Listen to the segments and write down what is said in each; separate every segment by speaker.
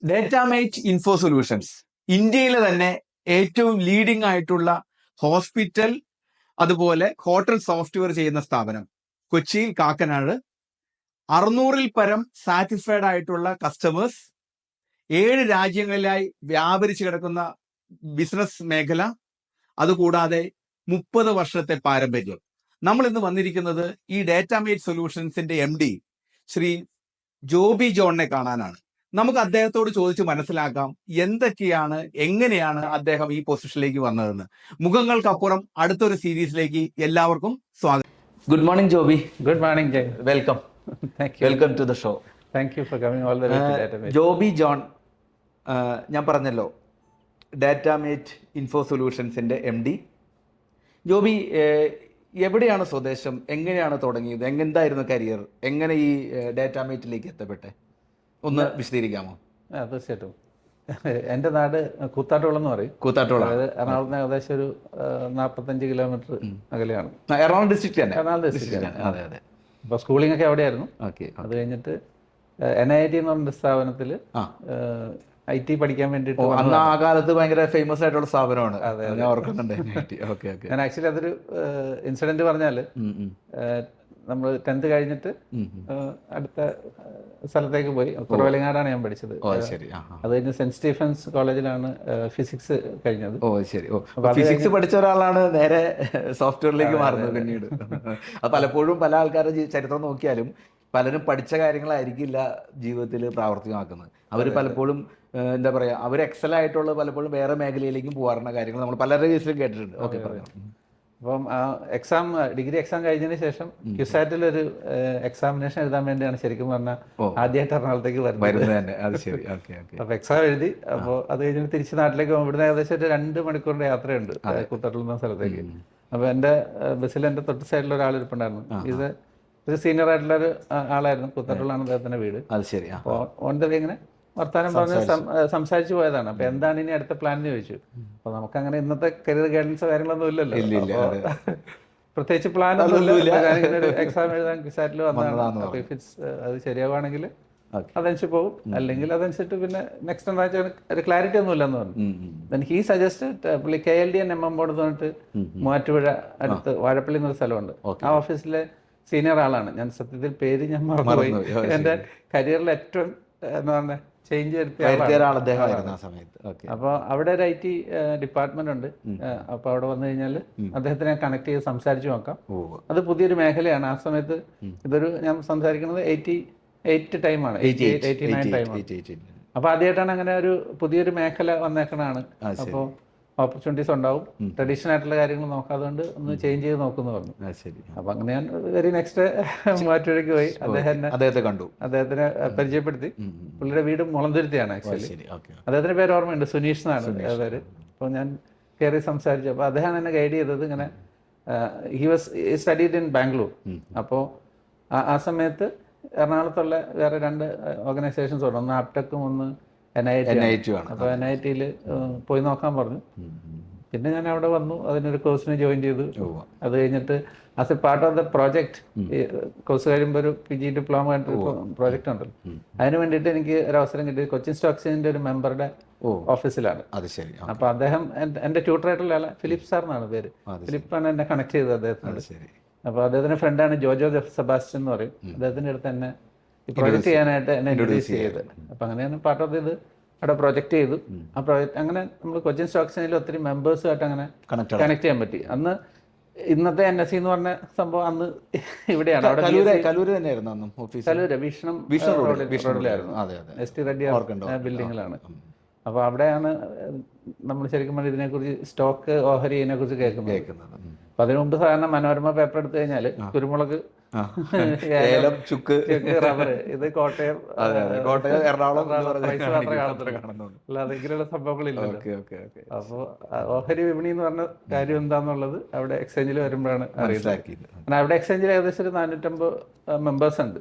Speaker 1: ഡേറ്റാമേറ്റ് info solutions ഇന്ത്യയിലെ തന്നെ ഏറ്റവും ലീഡിംഗ് ആയിട്ടുള്ള ഹോസ്പിറ്റൽ അതുപോലെ ഹോട്ടൽ സോഫ്റ്റ്വെയർ ചെയ്യുന്ന സ്ഥാപനം. കൊച്ചിയിൽ കാക്കനാട് 600-ൽ പരം സാറ്റിസ്ഫൈഡ് ആയിട്ടുള്ള കസ്റ്റമേഴ്സ്, 7 രാജ്യങ്ങളിലായി വ്യാപരിച്ചു കിടക്കുന്ന ബിസിനസ് മേഖല, അതുകൂടാതെ 30 വർഷത്തെ പാരമ്പര്യം. നമ്മൾ ഇന്ന് വന്നിരിക്കുന്നത് ഈ ഡേറ്റാമേറ്റ് സൊല്യൂഷൻസിന്റെ MD ശ്രീ ജോബി ജോണിനെ കാണാനാണ്. നമുക്ക് അദ്ദേഹത്തോട് ചോദിച്ച് മനസ്സിലാക്കാം എന്തൊക്കെയാണ്, എങ്ങനെയാണ് അദ്ദേഹം ഈ പൊസിഷനിലേക്ക് വന്നതെന്ന്. മുഖങ്ങൾക്കപ്പുറം അടുത്തൊരു സീരീസിലേക്ക് എല്ലാവർക്കും സ്വാഗതം. Good morning Joby.
Speaker 2: Good morning, Jay.
Speaker 1: Welcome.
Speaker 2: Thank you.
Speaker 1: Welcome to the show.
Speaker 2: Thank you for coming all the way to Datamate.
Speaker 1: Joby John, ഞാൻ പറഞ്ഞല്ലോ ഡാറ്റാമേറ്റ് ഇൻഫോ സൊല്യൂഷൻസിന്റെ MD. ജോബി, എവിടെയാണ് സ്വദേശം, എങ്ങനെയാണ് തുടങ്ങിയത്, എന്തായിരുന്നു കരിയർ, എങ്ങനെ ഈ ഡാറ്റാമേറ്റിലേക്ക് എത്തപ്പെട്ടെ, ഒന്ന് വിശദീകരിക്കാമോ?
Speaker 2: തീർച്ചയായിട്ടും. എൻ്റെ നാട് കൂത്താട്ടോളം എന്ന് പറയും.
Speaker 1: കൂത്താട്ടോളം,
Speaker 2: അതായത് എറണാകുളത്ത് ഏകദേശം ഒരു 45 കിലോമീറ്റർ അകലെയാണ്.
Speaker 1: എറണാകുളം ഡിസ്ട്രിക്ട് തന്നെ.
Speaker 2: എറണാകുളം ഡിസ്ട്രിക്റ്റ്.
Speaker 1: അതെ അതെ.
Speaker 2: അപ്പോൾ സ്കൂളിംഗ് ഒക്കെ അവിടെയായിരുന്നു.
Speaker 1: ഓക്കെ.
Speaker 2: അത് കഴിഞ്ഞിട്ട് NIT എന്ന് പറഞ്ഞ സ്ഥാപനത്തിൽ IT പഠിക്കാൻ വേണ്ടിയിട്ട്
Speaker 1: അന്ന് ആ കാലത്ത് ഭയങ്കര ഫേമസ് ആയിട്ടുള്ള സ്ഥാപനമാണ്. ഞാൻ ഓർക്കുന്നുണ്ട്. Okay okay.
Speaker 2: ഞാൻ ആക്ച്വലി അതൊരു ഇൻസിഡന്റ് പറഞ്ഞാൽ, നമ്മൾ 10th കഴിഞ്ഞിട്ട് അടുത്ത സ്ഥലത്തേക്ക് പോയി. കുറവലങ്ങാടാണ് ഞാൻ പഠിച്ചത്. അത് കഴിഞ്ഞ് സെന്റ് സ്റ്റീഫൻസ് കോളേജിലാണ് ഫിസിക്സ് കഴിഞ്ഞത്.
Speaker 1: ഓ ശരി. ഫിസിക്സ് പഠിച്ച ഒരാളാണ് നേരെ സോഫ്റ്റ്വെയറിലേക്ക് മാറുന്നത് പിന്നീട്. അത് പലപ്പോഴും പല ആൾക്കാരുടെ ചരിത്രം നോക്കിയാലും പലരും പഠിച്ച കാര്യങ്ങളായിരിക്കില്ല ജീവിതത്തിൽ പ്രാവർത്തികമാക്കുന്നത്. അവർ പലപ്പോഴും എന്താ പറയുക, അവർ എക്സൽ ആയിട്ടുള്ള പലപ്പോഴും വേറെ മേഖലയിലേക്കും പോകാറുള്ള കാര്യങ്ങൾ നമ്മൾ പലരുടെ കേസിലും കേട്ടിട്ടുണ്ട്. ഓക്കെ, പറയാം.
Speaker 2: അപ്പം ഡിഗ്രി എക്സാം കഴിഞ്ഞതിന് ശേഷം ക്യുസാറ്റിലൊരു എക്സാമിനേഷൻ എഴുതാൻ വേണ്ടിയാണ് ശരിക്കും പറഞ്ഞാൽ ആദ്യമായിട്ട് എറണാകുളത്തേക്ക് വരുന്നത്. അപ്പോൾ എക്സാം എഴുതി. അപ്പോൾ അത് കഴിഞ്ഞിട്ട് തിരിച്ച് നാട്ടിലേക്ക് പോകും. ഇവിടുന്ന് ഏകദേശം ഒരു 2 മണിക്കൂറിന്റെ യാത്രയുണ്ട് കൂത്താട്ടിൽ എന്ന സ്ഥലത്തേക്ക്. അപ്പോൾ എൻ്റെ ബസ്സിൽ എൻ്റെ തൊട്ട് സൈഡിൽ ഒരാൾ ഇരിപ്പുണ്ടായിരുന്നു. ഇത് ഒരു സീനിയർ ആയിട്ടുള്ള ഒരു ആളായിരുന്നു. കൂത്താട്ടിലാണ് അദ്ദേഹത്തിന്റെ വീട്.
Speaker 1: അത് ശരി.
Speaker 2: അപ്പോൾ ഓൺ ദ വേ ഇങ്ങനെ വർത്താനം പറഞ്ഞ് സംസാരിച്ചു പോയതാണ്. അപ്പൊ എന്താണ് ഇനി അടുത്ത പ്ലാൻ എന്ന് ചോദിച്ചു. അപ്പൊ നമുക്കങ്ങനെ ഇന്നത്തെ കരിയർ ഗൈഡൻസ് കാര്യങ്ങളൊന്നും ഇല്ലല്ലോ. പ്രത്യേകിച്ച് പ്ലാൻ ഒന്നുമില്ല. ഞാനിങ്ങനെ ഒരു എക്സാം എഴുതാൻ ക്യുസാറ്റിൽ വന്നതാണ്. അപ്പൊ ഇഫ് ഇറ്റ്സ് അത് ശരിയാവുകയാണെങ്കിൽ അതനുസരിച്ച് പോകും, അല്ലെങ്കിൽ അതനുസരിച്ചിട്ട് പിന്നെ നെക്സ്റ്റ് എന്താ വെച്ചാൽ ഒരു ക്ലാരിറ്റി ഒന്നും ഇല്ലെന്ന് പറഞ്ഞു. ഹീ സജസ്റ്റ് പുള്ളി KLDN MM ബോർഡ് പറഞ്ഞിട്ട് മൂവാറ്റുപുഴ അടുത്ത് വാഴപ്പള്ളി എന്നൊരു സ്ഥലമുണ്ട്. ആ ഓഫീസിലെ സീനിയർ ആളാണ്. ഞാൻ സത്യത്തിൽ പേര് ഞാൻ മറന്നുപോയി. എൻ്റെ കരിയറിൽ ഏറ്റവും എന്താ പറഞ്ഞ ചേഞ്ച് വരുത്തിയ അപ്പോൾ അവിടെ ഒരു IT ഡിപ്പാർട്ട്മെന്റ് ഉണ്ട്. അപ്പോൾ അവിടെ വന്നു കഴിഞ്ഞാൽ അദ്ദേഹത്തിനെ കണക്ട് ചെയ്ത് സംസാരിച്ച് നോക്കാം. അത് പുതിയൊരു മേഖലയാണ്. ആ സമയത്ത് ഇതൊരു ഞാൻ സംസാരിക്കുന്നത് 88 ടൈമാണ്, 89 ടൈമാണ്. അപ്പോൾ ആദ്യമായിട്ടാണ് അങ്ങനെ ഒരു പുതിയൊരു മേഖല വന്നേക്കണാണ്. അപ്പോൾ ഓപ്പർച്യൂണിറ്റീസ് ഉണ്ടാവും. ട്രഡീഷണൽ ആയിട്ടുള്ള കാര്യങ്ങൾ നോക്കാതുകൊണ്ട് ഒന്ന് ചേഞ്ച് ചെയ്ത് നോക്കുന്നു പറഞ്ഞു. അപ്പൊ അങ്ങനെ ഞാൻ വെരി നെക്സ്റ്റ് മൂവാറ്റുപുഴയ്ക്ക് പോയി. അദ്ദേഹത്തിനെ പരിചയപ്പെടുത്തി. പുള്ളിയുടെ വീട് മുളന്തുരുത്തിയാണ് ആക്ച്വലി. അദ്ദേഹത്തിന്റെ പേര് ഓർമ്മയുണ്ട്, സുനീഷ് എന്നാണ് പേര്. അപ്പോൾ ഞാൻ കയറി സംസാരിച്ചു. അപ്പോൾ അദ്ദേഹം എന്നെ ഗൈഡ് ചെയ്തത് ഇങ്ങനെ ഹി സ്റ്റഡീഡ് ഇൻ ബാംഗ്ലൂർ. അപ്പോൾ ആ സമയത്ത് എറണാകുളത്തുള്ള വേറെ 2 ഓർഗനൈസേഷൻസ് ഉണ്ട്. ഒന്ന് ആപ്ടെക്കും ഒന്ന് NIT ആണ്. അപ്പോൾ NIT-യിൽ പോയി നോക്കാൻ പറഞ്ഞു. പിന്നെ ഞാൻ അവിടെ വന്നു, അതിനൊരു കോഴ്സിന് ജോയിൻ ചെയ്തു. അത് കഴിഞ്ഞിട്ട് as A part of the project, course കഴിയുമ്പോൾ ഒരു PG ഡിപ്ലോമ പ്രോജക്റ്റ് ഉണ്ടല്ലോ, അതിന് വേണ്ടിയിട്ട് എനിക്ക് ഒരു അവസരം കിട്ടി. കൊച്ചിൻ സ്റ്റോക്ക് എക്സ്ചേഞ്ചിന്റെ ഒരു മെമ്പറുടെ ഓഫീസിലാണ്. അപ്പോൾ അദ്ദേഹം എൻ്റെ ട്യൂട്ടറായിട്ടുള്ള ആളെ ഫിലിപ്പ് സാർ എന്നാണ് പേര്. ഫിലിപ്പാണ് എന്നെ കണക്ട് ചെയ്തത് അദ്ദേഹത്തിനോട്. അപ്പോൾ അദ്ദേഹത്തിന്റെ ഫ്രണ്ടാണ് ജോജോ സെബാസ്റ്റ്യൻ എന്ന് പറയും. അദ്ദേഹത്തിന്റെ അടുത്ത് എന്നെ ഈ പ്രോജക്റ്റ് ചെയ്യാനായിട്ട് എന്നെ ഇൻട്രൊഡ്യൂസ് ചെയ്ത്. അപ്പം അങ്ങനെയാണ് പാർട്ട് ഓഫ് ഇത് അവിടെ പ്രൊജക്റ്റ് ചെയ്തു. ആ പ്രോജക്റ്റ് അങ്ങനെ നമ്മൾ കൊച്ചിൻ സ്റ്റോക്ക് എക്സ്ചേഞ്ചിൽ ഒത്തിരി മെമ്പേഴ്സുമായിട്ട് അങ്ങനെ കണക്ട് ചെയ്യാൻ പറ്റി. അന്ന് ഇന്നത്തെ NSE എന്ന് പറഞ്ഞ സംഭവം അന്ന് ഇവിടെയാണ്. അവിടെ കലൂര് വീക്ഷണം റോഡിലായിരുന്നു. ST റെഡ്ഡി ബിൽഡിങ്ങിലാണ്. അപ്പോൾ അവിടെയാണ് നമ്മൾ ശരിക്കും പറഞ്ഞാൽ ഇതിനെക്കുറിച്ച് സ്റ്റോക്ക് ഓഹരി ഇതിനെക്കുറിച്ച് കേൾക്കുന്നത്. അപ്പം അതിനു മുമ്പ് സാധാരണ മനോരമ പേപ്പർ എടുത്തു കഴിഞ്ഞാൽ കുരുമുളക്,
Speaker 1: ഏലം, ചുക്ക്,
Speaker 2: റബ്ബർ, ഇത് കോട്ടയം,
Speaker 1: എറണാകുളം
Speaker 2: അല്ലാതെ ഇങ്ങനെയുള്ള സംഭവങ്ങളില്ലല്ലോ. അപ്പോൾ ഓഹരി വിപണി എന്ന് പറഞ്ഞ കാര്യം എന്താന്നുള്ളത് അവിടെ എക്സ്ചേഞ്ചിൽ വരുമ്പോഴാണ് അറിയില്ലാക്കിയത്. കാരണം അവിടെ എക്സ്ചേഞ്ചിൽ ഏകദേശം ഒരു 450 മെമ്പേഴ്സ് ഉണ്ട്.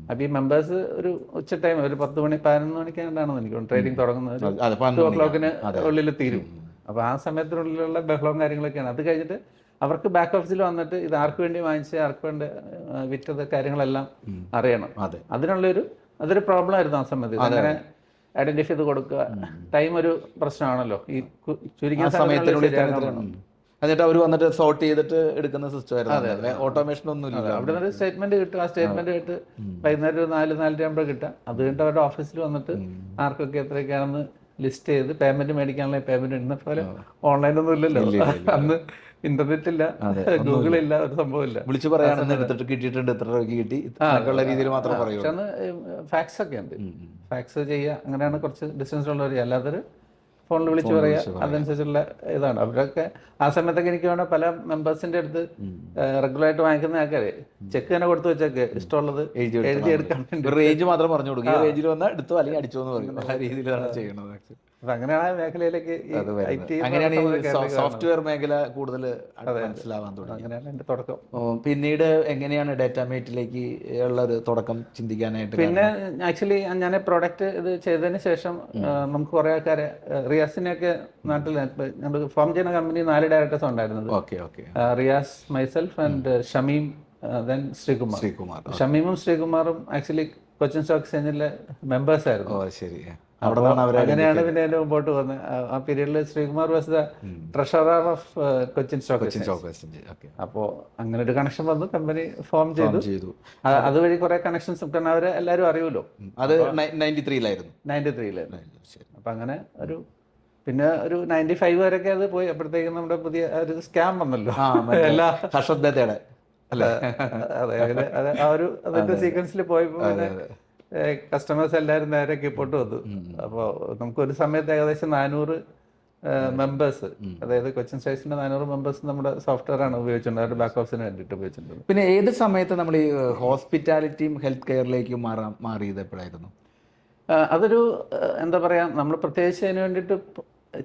Speaker 2: അപ്പൊ ഈ മെമ്പേഴ്സ് ഒരു ഉച്ച ടൈം ഒരു 10 മണി 11 മണിക്കാണ്ടാണെന്ന് എനിക്ക് ട്രേഡിംഗ് തുടങ്ങുന്നത്. 2 o'clock ഉള്ളിൽ തീരും. അപ്പൊ ആ സമയത്തിനുള്ളിലുള്ള ബഹളവും കാര്യങ്ങളൊക്കെയാണ്. അത് കഴിഞ്ഞിട്ട് അവർക്ക് ബാക്ക് ഓഫീസിൽ വന്നിട്ട് ഇത് ആർക്ക് വേണ്ടി വാങ്ങിച്ച് ആർക്ക് വേണ്ടി വിറ്റത് കാര്യങ്ങളെല്ലാം അറിയണം. അതൊരു പ്രോബ്ലം ആയിരുന്നു ആ സമയത്ത്. അങ്ങനെ ഐഡന്റിഫൈ ചെയ്ത് കൊടുക്കുക. ടൈം ഒരു പ്രശ്നമാണല്ലോ, ഈ ചുരുങ്ങിയ
Speaker 1: സമയത്തിനുള്ളിൽ
Speaker 2: ശരിയാക്കാൻ
Speaker 1: തന്നെ
Speaker 2: വേണം.
Speaker 1: എന്നിട്ട് അവർ വന്നിട്ട് സോർട്ട് ചെയ്തിട്ട് എടുക്കുന്ന സിസ്റ്റം ആയിരുന്നു. ഓട്ടോമേഷൻ ഒന്നും ഇല്ല.
Speaker 2: അവിടെ നിന്ന് ഒരു സ്റ്റേറ്റ്മെന്റ് കിട്ടും, ആ സ്റ്റേറ്റ്മെന്റ് കേട്ട് വൈകുന്നേരം ഒരു 4-4:30 ആകുമ്പോൾ കിട്ടാം. അത് കഴിഞ്ഞിട്ട് അവരുടെ ഓഫീസിൽ വന്നിട്ട് ആർക്കൊക്കെ എത്രയൊക്കെയാണെന്ന് ലിസ്റ്റ് ചെയ്ത് പേയ്മെന്റ് മേടിക്കാനുള്ള പേയ്മെന്റ് ഇടുന്ന പോലെ ഓൺലൈനൊന്നും ഇല്ലല്ലോ അന്ന്. ഇന്റർനെറ്റ് ഇല്ല, ഗൂഗിൾ ഇല്ല, ഒരു സംഭവമില്ല.
Speaker 1: വിളിച്ചു പറയാണെന്ന് എടുത്തിട്ട് കിട്ടിയിട്ടുണ്ട്, ഇത്ര രൂപയ്ക്ക് കിട്ടി എന്നുള്ള രീതിയിൽ മാത്രം പറയൂ.
Speaker 2: പക്ഷെ അന്ന് ഫാക്സ് ഒക്കെ ഉണ്ട്, ഫാക്സ് ചെയ്യുക, അങ്ങനെയാണ് കുറച്ച് ഡിസ്റ്റൻസ് ഉള്ളവർ. അല്ലാതൊരു ഫോണിൽ വിളിച്ച് പറയുക, അതനുസരിച്ചുള്ള ഇതാണ്. അവരൊക്കെ ആ സമയത്തൊക്കെ എനിക്ക് വേണ്ട പല മെമ്പേഴ്സിന്റെ അടുത്ത് റെഗുലറായിട്ട് വാങ്ങിക്കുന്ന ആൾക്കാരെ ചെക്ക് തന്നെ കൊടുത്തു വെച്ചൊക്കെ ഇഷ്ടമുള്ളത് എഴുതിയെടുക്കാൻ വേണ്ടി
Speaker 1: റേഞ്ച് മാത്രം പറഞ്ഞു കൊടുക്കും. ഈ റേഞ്ചിൽ വന്നാൽ എടുത്തോ അല്ലെങ്കിൽ അടിച്ചോ എന്ന് പറയും. ആ രീതിയിലാണ് ചെയ്യുന്നത്.
Speaker 2: അപ്പൊ അങ്ങനെയാണ് ആ മേഖലയിലേക്ക്
Speaker 1: അങ്ങനെയാണ് ഈ സോഫ്റ്റ്വെയർ മേഖല കൂടുതൽ മനസ്സിലാവാൻ തുടങ്ങി.
Speaker 2: അങ്ങനെയാണ് എന്റെ തുടക്കം.
Speaker 1: പിന്നീട് എങ്ങനെയാണ് ഡാറ്റാമേറ്റിലേക്ക് ഉള്ള ഒരു തുടക്കം ചിന്തിക്കാനായിട്ട്?
Speaker 2: പിന്നെ ആക്ച്വലി ഞാൻ പ്രോഡക്റ്റ് ഇത് ചെയ്തതിന് ശേഷം നമുക്ക് കുറെ ആൾക്കാരെ റിയാസിനെയൊക്കെ നാട്ടിൽ ഞങ്ങൾ ഫോം ചെയ്യുന്ന കമ്പനി 4 ഡയറക്ടേഴ്സ് ഉണ്ടായിരുന്നത്. Riyas, myself and Shameem, then Sreekumar. ഷമീമും ശ്രീകുമാറും ആക്ച്വലി കൊച്ചിൻ സ്റ്റോക്ക് എക്സ്ചേഞ്ചിലെ മെമ്പേഴ്സ് ആയിരുന്നു. അങ്ങനെയാണ് പിന്നെ അതിന്റെ മുമ്പോട്ട് വന്നത്. ആ പീരീഡിൽ Sreekumar was the treasurer of Cochin stock exchange. അപ്പോൾ അങ്ങനെ ഒരു കണക്ഷൻ വന്നു, കമ്പനി ഫോം ചെയ്തു. അതുവഴി കുറെ കണക്ഷൻസ്, കാരണം അവരെ എല്ലാവരും അറിയുമല്ലോ. അത്
Speaker 1: 93-ലായിരുന്നു.
Speaker 2: അപ്പൊ അങ്ങനെ ഒരു പിന്നെ ഒരു 95 വരെയൊക്കെ അത് പോയി. അപ്പോഴത്തേക്കും നമ്മുടെ പുതിയ ഒരു സ്കാം വന്നല്ലോ, എല്ലാ അതെ. ആ ഒരു അതിന്റെ സീക്വൻസിൽ പോയപ്പോ പിന്നെ കസ്റ്റമേഴ്സ് എല്ലാവരും നേരെ കീപ്പോട്ട് വന്നു. അപ്പോൾ നമുക്കൊരു സമയത്ത് ഏകദേശം 400 മെമ്പേഴ്സ്, അതായത് കൊച്ചിൻ സ്റ്റേഷൻ്റെ 400 മെമ്പേഴ്സ് നമ്മുടെ സോഫ്റ്റ്വെയർ ആണ് ഉപയോഗിച്ചിട്ടുണ്ട്, അവരുടെ ബാക്ക് ഓഫീസിന് വേണ്ടിയിട്ട് ഉപയോഗിച്ചിട്ടുണ്ട്.
Speaker 1: പിന്നെ ഏത് സമയത്ത് നമ്മൾ ഈ ഹോസ്പിറ്റാലിറ്റിയും ഹെൽത്ത് കെയറിലേക്കും മാറിയത് എപ്പോഴായിരുന്നു?
Speaker 2: അതൊരു എന്താ പറയാ, നമ്മൾ പ്രത്യേകിച്ച് അതിന് വേണ്ടിയിട്ട്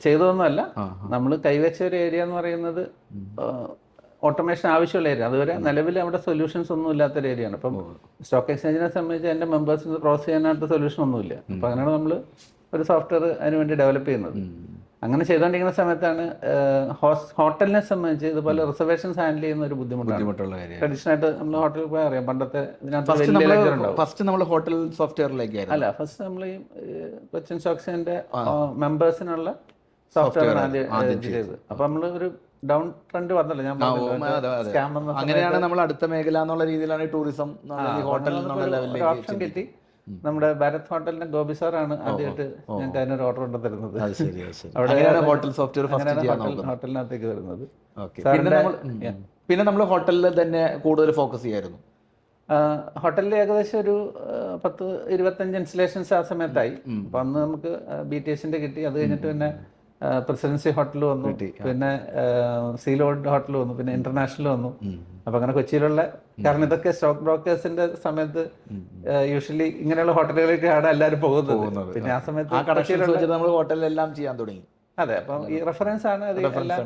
Speaker 2: ചെയ്തതൊന്നുമല്ല. നമ്മൾ കൈവച്ച ഒരു ഏരിയ എന്ന് പറയുന്നത് ഓട്ടോമേഷൻ ആവശ്യമുള്ള ഏരിയ. അതുവരെ നിലവിൽ അവിടെ സൊല്യൂഷൻസ് ഒന്നും ഇല്ലാത്തൊരു ഏരിയയാണ്. അപ്പം സ്റ്റോക്ക് എക്സ്ചേഞ്ചിനെ സംബന്ധിച്ച് എൻ്റെ മെമ്പേഴ്സിന് പ്രോസസ് ചെയ്യാനായിട്ട് സൊല്യൂഷൻ ഒന്നുമില്ല. അപ്പം അങ്ങനെയാണ് നമ്മൾ ഒരു സോഫ്റ്റ്വെയർ അതിന് വേണ്ടി ഡെവലപ്പ് ചെയ്യുന്നത്. അങ്ങനെ ചെയ്തുകൊണ്ടിരിക്കുന്ന സമയത്താണ് ഹോട്ടലിനെ സംബന്ധിച്ച് ഇതുപോലെ റിസർവേഷൻസ് ഹാൻഡിൽ ചെയ്യുന്ന ഒരു ബുദ്ധിമുട്ടുള്ള കാര്യം. ട്രഡീഷണൽ ആയിട്ട് നമ്മൾ ഹോട്ടലിൽ പോയി അറിയാം, പണ്ടത്തെ
Speaker 1: ഫസ്റ്റ് നമ്മൾ ഹോട്ടൽ സോഫ്റ്റ്വെയറിലേക്ക്
Speaker 2: അല്ല, ഫസ്റ്റ് നമ്മൾ ഈ കൊച്ചിൻ സ്റ്റോക്ക് എക്സ്ചേഞ്ചിന്റെ മെമ്പേഴ്സിനുള്ള സോഫ്റ്റ്വെയർ ആദ്യം ചെയ്തത്. അപ്പൊ നമ്മൾ ഒരു ഡൗൺ ട്രെൻഡ് വന്നല്ലോ, ഞാൻ
Speaker 1: അങ്ങനെയാണ് നമ്മൾ അടുത്ത മേഖല എന്നുള്ള രീതിയിലാണ് ടൂറിസം
Speaker 2: ഓപ്ഷൻ കിട്ടി. നമ്മുടെ ഭാരത് ഹോട്ടലിന്റെ ഗോപി സാറാണ് ആദ്യമായിട്ട് ഞങ്ങൾക്ക് അതിനൊരു ഓർഡർ കൊണ്ട് തരുന്നത്.
Speaker 1: അവിടെ ഹോട്ടൽ സോഫ്റ്റ്വെയർ
Speaker 2: ഹോട്ടലിനകത്തേക്ക് വരുന്നത്.
Speaker 1: പിന്നെ നമ്മൾ ഹോട്ടലിൽ തന്നെ കൂടുതൽ ഫോക്കസ് ചെയ്യായിരുന്നു.
Speaker 2: ഹോട്ടലിൽ ഏകദേശം ഒരു 10-25 ഇൻസ്റ്റലേഷൻസ് ആ സമയത്തായി. അപ്പൊ അന്ന് നമുക്ക് BTSന്റെ കിട്ടി. അത് കഴിഞ്ഞിട്ട് പിന്നെ പ്രസിഡൻസി ഹോട്ടൽ വന്നു, പിന്നെ സീലോഡ് ഹോട്ടൽ വന്നു, പിന്നെ ഇന്റർനാഷണൽ വന്നു. അപ്പൊ അങ്ങനെ കൊച്ചിയിലുള്ള, കാരണം ഇതൊക്കെ സ്റ്റോക്ക് ബ്രോക്കേഴ്സിന്റെ സമയത്ത് യൂഷ്വലി ഇങ്ങനെയുള്ള ഹോട്ടലുകളിലേക്കാണ് എല്ലാവരും പോകുന്നത്. പിന്നെ ആ സമയത്ത്
Speaker 1: നമ്മൾ ഹോട്ടലിലെല്ലാം ചെയ്യാൻ തുടങ്ങി.
Speaker 2: അതെ, അപ്പം ഈ റെഫറൻസ് ആണ് അത് എല്ലാം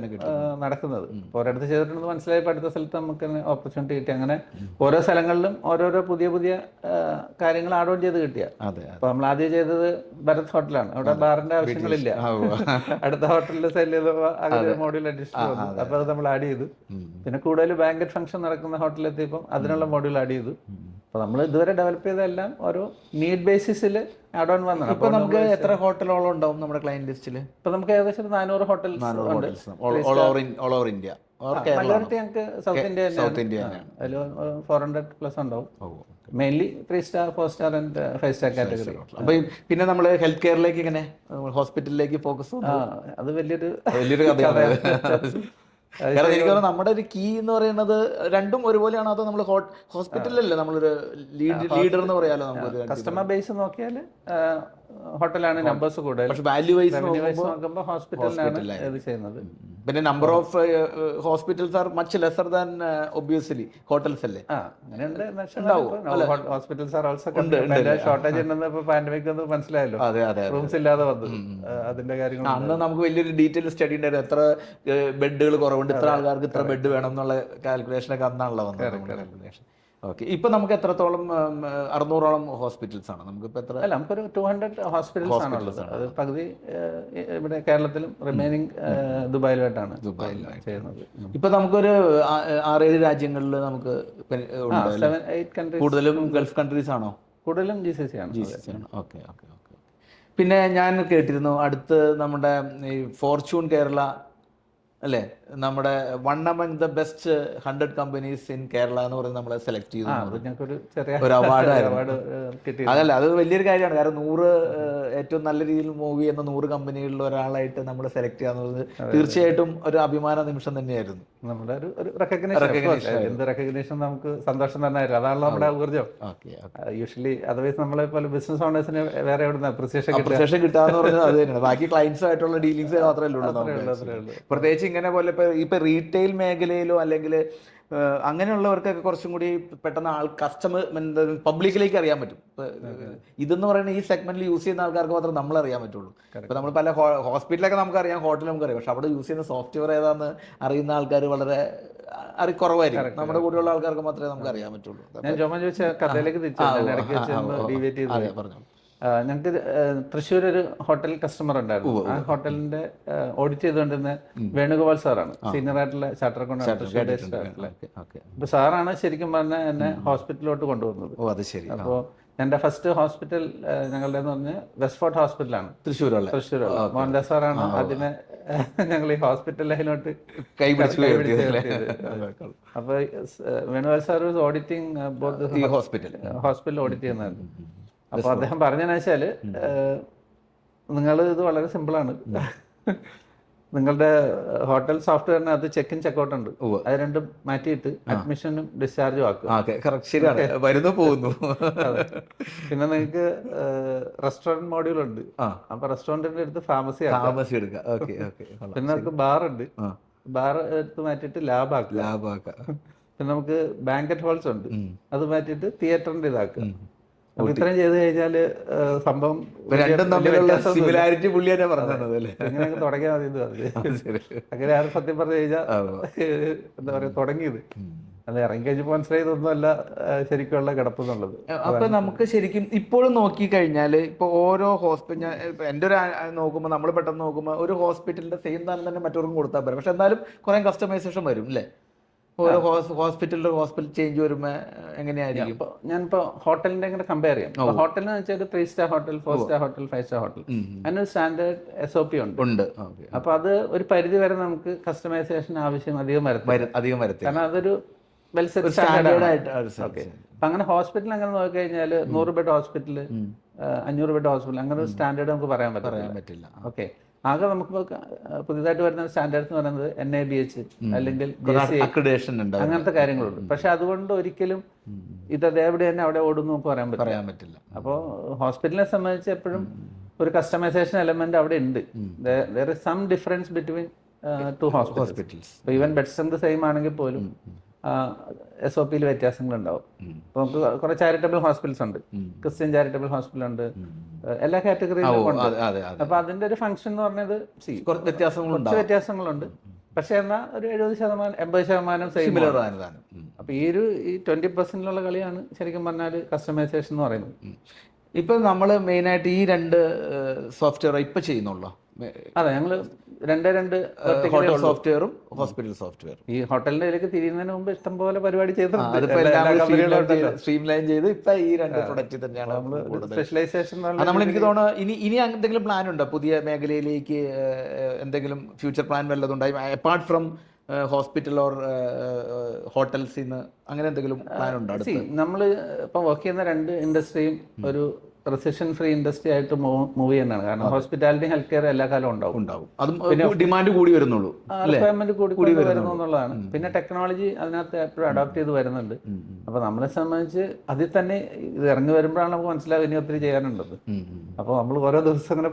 Speaker 2: നടക്കുന്നത്. ഇപ്പോൾ ഒരിടത്ത് ചെയ്തിട്ടുണ്ടെന്ന് മനസ്സിലായപ്പോൾ അടുത്ത സ്ഥലത്ത് നമുക്ക് ഓപ്പർച്യൂണിറ്റി കിട്ടി. അങ്ങനെ ഓരോ സ്ഥലങ്ങളിലും ഓരോരോ പുതിയ പുതിയ കാര്യങ്ങൾ ആഡ് ഓൺ ചെയ്ത് കിട്ടിയ. അപ്പൊ നമ്മൾ ആദ്യം ചെയ്തത് ഭരത് ഹോട്ടലാണ്. അവിടെ ബാറിന്റെ ആവശ്യങ്ങളില്ല. അടുത്ത ഹോട്ടലിൽ സെൽ ചെയ്തപ്പോൾ അങ്ങനെ മോഡ്യൂൾ അഡീഷൻ വന്നു. അപ്പൊ അത് നമ്മൾ ആഡ് ചെയ്തു. പിന്നെ കൂടുതൽ ബാങ്കറ്റ് ഫംഗ്ഷൻ നടക്കുന്ന ഹോട്ടലിലെത്തിയപ്പോൾ അതിനുള്ള മോഡ്യൂൾ ആഡ് ചെയ്തു. അപ്പൊ നമ്മൾ ഇതുവരെ ഡെവലപ്പ് ചെയ്തെല്ലാം ഓരോ നീഡ് ബേസിസിൽ ആഡ് ഓൺ വന്നതാണ്.
Speaker 1: അപ്പൊ നമുക്ക് എത്ര ഹോട്ടലോളം ഉണ്ടാവും നമ്മുടെ ക്ലയന്റ് ലിസ്റ്റിൽ?
Speaker 2: ഇപ്പൊ നമുക്ക് ഏകദേശം 400 hotels
Speaker 1: all over India.
Speaker 2: Majority ഞങ്ങൾക്ക് സൗത്ത് ഇന്ത്യ തന്നെയാണ്. അതിൽ 400+ ഉണ്ടാവും. Mainly 3 star, 4 star and 5 star category.
Speaker 1: അപ്പൊ പിന്നെ നമ്മൾ ഹെൽത്ത് കെയറിലേക്ക് ഇങ്ങനെ ഹോസ്പിറ്റലിലേക്ക് ഫോക്കസ്,
Speaker 2: അത് വലിയൊരു
Speaker 1: കഥയാണ്. കാരണം എനിക്ക് തോന്നുന്നു നമ്മുടെ ഒരു കീ എന്ന് പറയുന്നത് രണ്ടും ഒരുപോലെയാണോ, അതോ നമ്മൾ ഹോസ്പിറ്റലിലല്ലേ നമ്മളൊരു ലീഡർ എന്ന് പറയാലോ? നമുക്ക്
Speaker 2: കസ്റ്റമർ ബേസ് നോക്കിയാൽ ഹോട്ടലാണ് നമ്പേഴ്സ് കൂടുതൽ,
Speaker 1: പക്ഷെ വാല്യൂ വൈസ്
Speaker 2: നോക്കുമ്പോൾ ഹോസ്പിറ്റലിലാണ് ഇത് ചെയ്യുന്നത്.
Speaker 1: പിന്നെ number of hospitals are much lesser than obviously hotels അല്ലേ?
Speaker 2: ഹോസ്പിറ്റൽസ് ആർ ഓൾസോ ഷോർട്ടേജ് ഉണ്ടെന്ന് ഇപ്പൊ പാൻഡമിക് ഒന്ന് മനസ്സിലായല്ലോ. റൂംസ് ഇല്ലാതെ വന്നു. അതിന്റെ കാര്യങ്ങൾ
Speaker 1: അന്ന് നമുക്ക് വലിയൊരു ഡീറ്റെയിൽ സ്റ്റഡി ഉണ്ടായിരുന്നു. എത്ര ബെഡുകൾ കുറവുണ്ട്, ഇത്ര ആൾക്കാർക്ക് ഇത്ര ബെഡ് വേണം എന്നുള്ള കാൽക്കുലേഷനൊക്കെ അന്നാണല്ലോ വന്നത്. ഓക്കെ, ഇപ്പൊ നമുക്ക് എത്രത്തോളം 600ഓളം ഹോസ്പിറ്റൽസ് ആണ് നമുക്കിപ്പോ? എത്ര?
Speaker 2: അല്ല, നമുക്കൊരു 200 ഹോസ്പിറ്റൽസ് ആണുള്ളത്. അത് പകുതി ഇവിടെ കേരളത്തിലും റിമൈനിങ് ദുബായിലുമായിട്ടാണ് ചെയ്യുന്നത്.
Speaker 1: ഇപ്പൊ നമുക്കൊരു 6-7 രാജ്യങ്ങളിൽ നമുക്ക്
Speaker 2: കൂടുതലും
Speaker 1: കൂടുതലും ഗൾഫ് കൺട്രീസ് ആണോ?
Speaker 2: കൂടുതലും GCC ആണ്.
Speaker 1: Okay okay okay.
Speaker 3: പിന്നെ ഞാൻ കേട്ടിരുന്നു അടുത്ത് നമ്മുടെ ഈ ഫോർച്യൂൺ കേരള അല്ലേ, നമ്മുടെ one among the best 100 companies in Kerala എന്ന് പറഞ്ഞ് നമ്മളെ സെലക്ട് ചെയ്തു എന്ന് പറഞ്ഞു.
Speaker 2: ഞങ്ങൾക്കൊരു ചെറിയ
Speaker 3: ഒരു അവാർഡായിരുന്നു.
Speaker 2: അവാർഡ് കിട്ടി.
Speaker 3: അതല്ല, അത് വലിയൊരു കാര്യമാണ്. കാരണം 100 ഏറ്റവും നല്ല രീതിയിൽ മൂവ് ചെയ്യുന്ന 100 കമ്പനികളിൽ ഒരാളായിട്ട് നമ്മൾ സെലക്ട് ചെയ്യാന്നുള്ളത് തീർച്ചയായിട്ടും ഒരു അഭിമാന നിമിഷം തന്നെയായിരുന്നു.
Speaker 2: നമ്മുടെ ഒരു റെക്കഗ്നേഷൻ. എന്ത് റെക്കഗ്നേഷൻ നമുക്ക് സന്തോഷം തന്നെ ആയിരുന്നു. അതാണല്ലോ നമ്മുടെ ഊർജ്ജം. യൂഷ്വലി അതർവൈസ് നമ്മളെ പോലെ ബിസിനസ് ഓണേഴ്സിന് വേറെ എവിടെ നിന്ന്
Speaker 3: അപ്രിസിയേഷൻ കിട്ടാന്ന് പറഞ്ഞാൽ അത് തന്നെയാണ്. ബാക്കി ക്ലയൻസുമായിട്ടുള്ള ഡീലിങ്സ് മാത്രമേ ഉള്ളൂ. പ്രത്യേകിച്ച് ഇങ്ങനെ പോലെ ഇപ്പൊ റീറ്റെയിൽ മേഖലയിലോ അല്ലെങ്കിൽ അങ്ങനെയുള്ളവർക്കൊക്കെ കുറച്ചും കൂടി പെട്ടെന്ന് കസ്റ്റമർ പബ്ലിക്കിലേക്ക് അറിയാൻ പറ്റും. ഇതെന്ന് പറയുന്നത് ഈ സെഗ്മെന്റിൽ യൂസ് ചെയ്യുന്ന ആൾക്കാർക്ക് മാത്രമേ നമ്മൾ അറിയാൻ പറ്റുള്ളൂ. ഇപ്പൊ നമ്മൾ പല ഹോസ്പിറ്റലൊക്കെ നമുക്കറിയാം, ഹോട്ടൽ നമുക്കറിയാം, പക്ഷെ അവിടെ യൂസ് ചെയ്യുന്ന സോഫ്റ്റ്വെയർ ഏതാണെന്ന് അറിയുന്ന ആൾക്കാർ വളരെ കുറവായിരിക്കും. നമ്മുടെ കൂടെയുള്ള ആൾക്കാർക്ക് മാത്രമേ നമുക്ക് അറിയാൻ പറ്റുള്ളൂ.
Speaker 2: ഞാൻ ജോമൻ ചോദിച്ച കഥയിലേക്ക് പറഞ്ഞു. ഞങ്ങൾക്ക് തൃശ്ശൂർ ഒരു ഹോട്ടൽ കസ്റ്റമർ ഉണ്ടായിരുന്നു. ആ ഹോട്ടലിന്റെ ഓഡിറ്റ് ചെയ്തുകൊണ്ടിരുന്ന വേണുഗോപാൽ സാറാണ്, സീനിയർ ആയിട്ടുള്ള ചാർട്ടർ അക്കൗണ്ടന്റ്. അപ്പൊ സാറാണ് ശരിക്കും പറഞ്ഞാൽ എന്നെ ഹോസ്പിറ്റലിലോട്ട് കൊണ്ടുവന്നത്. അപ്പോൾ എൻ്റെ ഫസ്റ്റ് ഹോസ്പിറ്റൽ ഞങ്ങളുടെ എന്ന് പറഞ്ഞാൽ വെസ്റ്റ് ഫോർട്ട് ഹോസ്പിറ്റലാണ് തൃശ്ശൂരുള്ള. മോഹൻദാസ് സാറാണ് ആദ്യമേ ഞങ്ങൾ ഈ ഹോസ്പിറ്റൽ ലൈനിലോട്ട് അപ്പൊ Venugopal sir auditing hospital audit ചെയ്യുന്നതായിരുന്നു. അപ്പോൾ അദ്ദേഹം പറഞ്ഞതെന്ന് വെച്ചാൽ, നിങ്ങൾ ഇത് വളരെ സിമ്പിളാണ്, നിങ്ങളുടെ ഹോട്ടൽ സോഫ്റ്റ്വെയറിനകത്ത് ചെക്ക് ഇൻ ചെക്കൗട്ട് ഉണ്ട്, അത് രണ്ടും മാറ്റിയിട്ട് അഡ്മിഷനും ഡിസ്ചാർജും ആക്കുക.
Speaker 3: വരുന്നു പോകുന്നു.
Speaker 2: പിന്നെ നിങ്ങൾക്ക് റെസ്റ്റോറന്റ് മോഡ്യൂൾ ഉണ്ട്. അപ്പൊ റെസ്റ്റോറന്റിന്റെ അടുത്ത് ഫാർമസി
Speaker 3: എടുക്കുക.
Speaker 2: പിന്നെ നമുക്ക് ബാർ ഉണ്ട്, ബാർ എടുത്ത് മാറ്റിയിട്ട് ലാബാക്കുക. പിന്നെ നമുക്ക് ബാങ്കറ്റ് ഹോൾസ് ഉണ്ട്, അത് മാറ്റിയിട്ട് തിയേറ്ററിന്റെ ഇതാക്കുക. അപ്പൊ ഇത്രയും ചെയ്ത് കഴിഞ്ഞാല് സംഭവം
Speaker 3: സിമിലാരിറ്റി പുള്ളിയെ പറഞ്ഞത്
Speaker 2: എങ്ങനെ തുടങ്ങിയാൽ മതി എന്ന് പറഞ്ഞു. അങ്ങനെയാണ് സത്യം പറഞ്ഞു കഴിഞ്ഞാൽ എന്താ പറയാ തുടങ്ങിയത്. അത് ഇറങ്ങി കഴിഞ്ഞപ്പോൾ മനസ്സിലായതൊന്നുമല്ല ശരിക്കുള്ള കിടപ്പെന്നുള്ളത്.
Speaker 3: അപ്പൊ നമുക്ക് ശരിക്കും ഇപ്പോഴും നോക്കിക്കഴിഞ്ഞാൽ ഇപ്പൊ ഓരോ ഹോസ്പിറ്റൽ, എൻ്റെ ഒരു നോക്കുമ്പോൾ നമ്മൾ പെട്ടെന്ന് നോക്കുമ്പോൾ ഒരു ഹോസ്പിറ്റലിന്റെ സെയിം താനം തന്നെ മറ്റവർക്കും കൊടുത്താൽ പറ്റും. പക്ഷെ എന്നാലും കുറെ കസ്റ്റമൈസേഷൻ വരും അല്ലേ? ഓരോ ഹോസ്പിറ്റലിൽ ചേഞ്ച് വരുമ്പോൾ എങ്ങനെയായിരിക്കും?
Speaker 2: ഞാനിപ്പോ ഹോട്ടലിന്റെ എങ്ങനെ കമ്പയർ ചെയ്യാം. ഹോട്ടലിന് വെച്ചാൽ 3 star hotel, 4 star hotel, 5 star hotel, അതിനൊരു സ്റ്റാൻഡേർഡ് SOP ഉണ്ട്. അപ്പൊ അത് ഒരു പരിധി വരെ നമുക്ക് കസ്റ്റമൈസേഷൻ ആവശ്യം അധികം വരത്തില്ല. കാരണം അതൊരു വെൽ സെറ്റ് സ്റ്റാൻഡേർഡ് ആയിട്ട്. അപ്പൊ അങ്ങനെ ഹോസ്പിറ്റൽ അങ്ങനെ നോക്കിക്കഴിഞ്ഞാൽ 100 ബെഡ് ഹോസ്പിറ്റൽ, 500 ബെഡ് ഹോസ്പിറ്റൽ, അങ്ങനെ ഒരു സ്റ്റാൻഡേർഡ് നമുക്ക് പറയാൻ പറ്റില്ല. ഓക്കെ, ആകെ നമുക്ക് പുതിയതായിട്ട് വരുന്ന സ്റ്റാൻഡേർഡ്സ് എന്ന് പറയുന്നത് NABH അല്ലെങ്കിൽ അങ്ങനത്തെ കാര്യങ്ങളുണ്ട്. പക്ഷെ അതുകൊണ്ട് ഒരിക്കലും ഇത് അതേവിടെ തന്നെ അവിടെ ഓടുന്നു നമുക്ക് പറയാൻ പറ്റില്ല. അപ്പോൾ ഹോസ്പിറ്റലിനെ സംബന്ധിച്ച് എപ്പോഴും ഒരു കസ്റ്റമൈസേഷൻ എലമെന്റ് അവിടെ ഉണ്ട്. there is some difference between two hospitals. Even bed strength same ആണെങ്കിൽ പോലും SOPയിൽ വ്യത്യാസങ്ങളുണ്ടാവും. ഇപ്പൊ നമുക്ക് കുറെ ചാരിറ്റബിൾ ഹോസ്പിറ്റൽസ് ഉണ്ട്, ക്രിസ്ത്യൻ ചാരിറ്റബിൾ ഹോസ്പിറ്റൽ ഉണ്ട്, എല്ലാ കാറ്റഗറിയിലും ഉണ്ട്. അപ്പൊ അതിന്റെ ഒരു ഫംഗ്ഷൻ എന്ന് പറഞ്ഞത് വ്യത്യാസങ്ങളുണ്ട്. പക്ഷെ എന്നാൽ ഒരു 70%, 80% സിമിലർ ആണ്. അപ്പൊ ഈ 20% കളിയാണ് ശരിക്കും പറഞ്ഞാൽ കസ്റ്റമൈസേഷൻ എന്ന് പറയുന്നത്.
Speaker 3: ഇപ്പൊ നമ്മൾ മെയിനായിട്ട് ഈ 2 സോഫ്റ്റ്വെയർ ഇപ്പൊ ചെയ്യുന്നുള്ളൂ.
Speaker 2: അതെ, ഞങ്ങള് രണ്ട്
Speaker 3: ഹോട്ടൽ സോഫ്റ്റ്വെയറും ഹോസ്പിറ്റൽ സോഫ്റ്റ്വെയർ.
Speaker 2: ഈ ഹോട്ടലിന്റെ ഇതിലേക്ക് തിരിയുന്നതിന് മുമ്പ് ഇഷ്ടംപോലെ പരിപാടി ചെയ്തിട്ടുണ്ട്.
Speaker 3: സ്ട്രീംലൈൻ ചെയ്ത് ഇപ്പൊ ഈ 2 പ്രൊഡക്റ്റ് തന്നെയാണ്
Speaker 2: സ്പെഷ്യലൈസേഷൻ.
Speaker 3: നമ്മൾ എനിക്ക് തോന്നുന്നു ഇനി എന്തെങ്കിലും പ്ലാൻ ഉണ്ടോ പുതിയ മേഖലയിലേക്ക്? എന്തെങ്കിലും ഫ്യൂച്ചർ പ്ലാൻ വല്ലതുണ്ടായി അപ്പാർട്ട് ഫ്രം ഹോസ്പിറ്റൽ ഓർ ഹോട്ടൽസിന്ന് അങ്ങനെ എന്തെങ്കിലും പ്ലാൻ ഉണ്ടോ?
Speaker 2: നമ്മൾ ഇപ്പൊ വർക്ക് ചെയ്യുന്ന 2 ഇൻഡസ്ട്രിയും ഒരു റിസഷൻ ഫ്രീ ഇൻഡസ്ട്രി ആയിട്ട് മൂവ് ചെയ്യുന്നതാണ്. കാരണം ഹോസ്പിറ്റാലിറ്റി, ഹെൽത്ത് കെയർ എല്ലാ കാലവും ഉണ്ടാവും.
Speaker 3: അതും ഡിമാൻഡ് കൂടി വരുന്നുള്ളൂ,
Speaker 2: റിക്വയർമെന്റ് കൂടി വരുന്നു എന്നുള്ളതാണ്. പിന്നെ ടെക്നോളജി അതിനകത്ത് എപ്പോഴും അഡോപ്റ്റ് ചെയ്ത് വരുന്നുണ്ട്. അപ്പൊ നമ്മളെ സംബന്ധിച്ച് അതിൽ തന്നെ ഇത് ഇറങ്ങി വരുമ്പോഴാണ് നമുക്ക് മനസ്സിലാവും ഇനി ഒത്തിരി ചെയ്യാനുള്ളത്. അപ്പോൾ നമ്മൾ ഓരോ ദിവസം അങ്ങനെ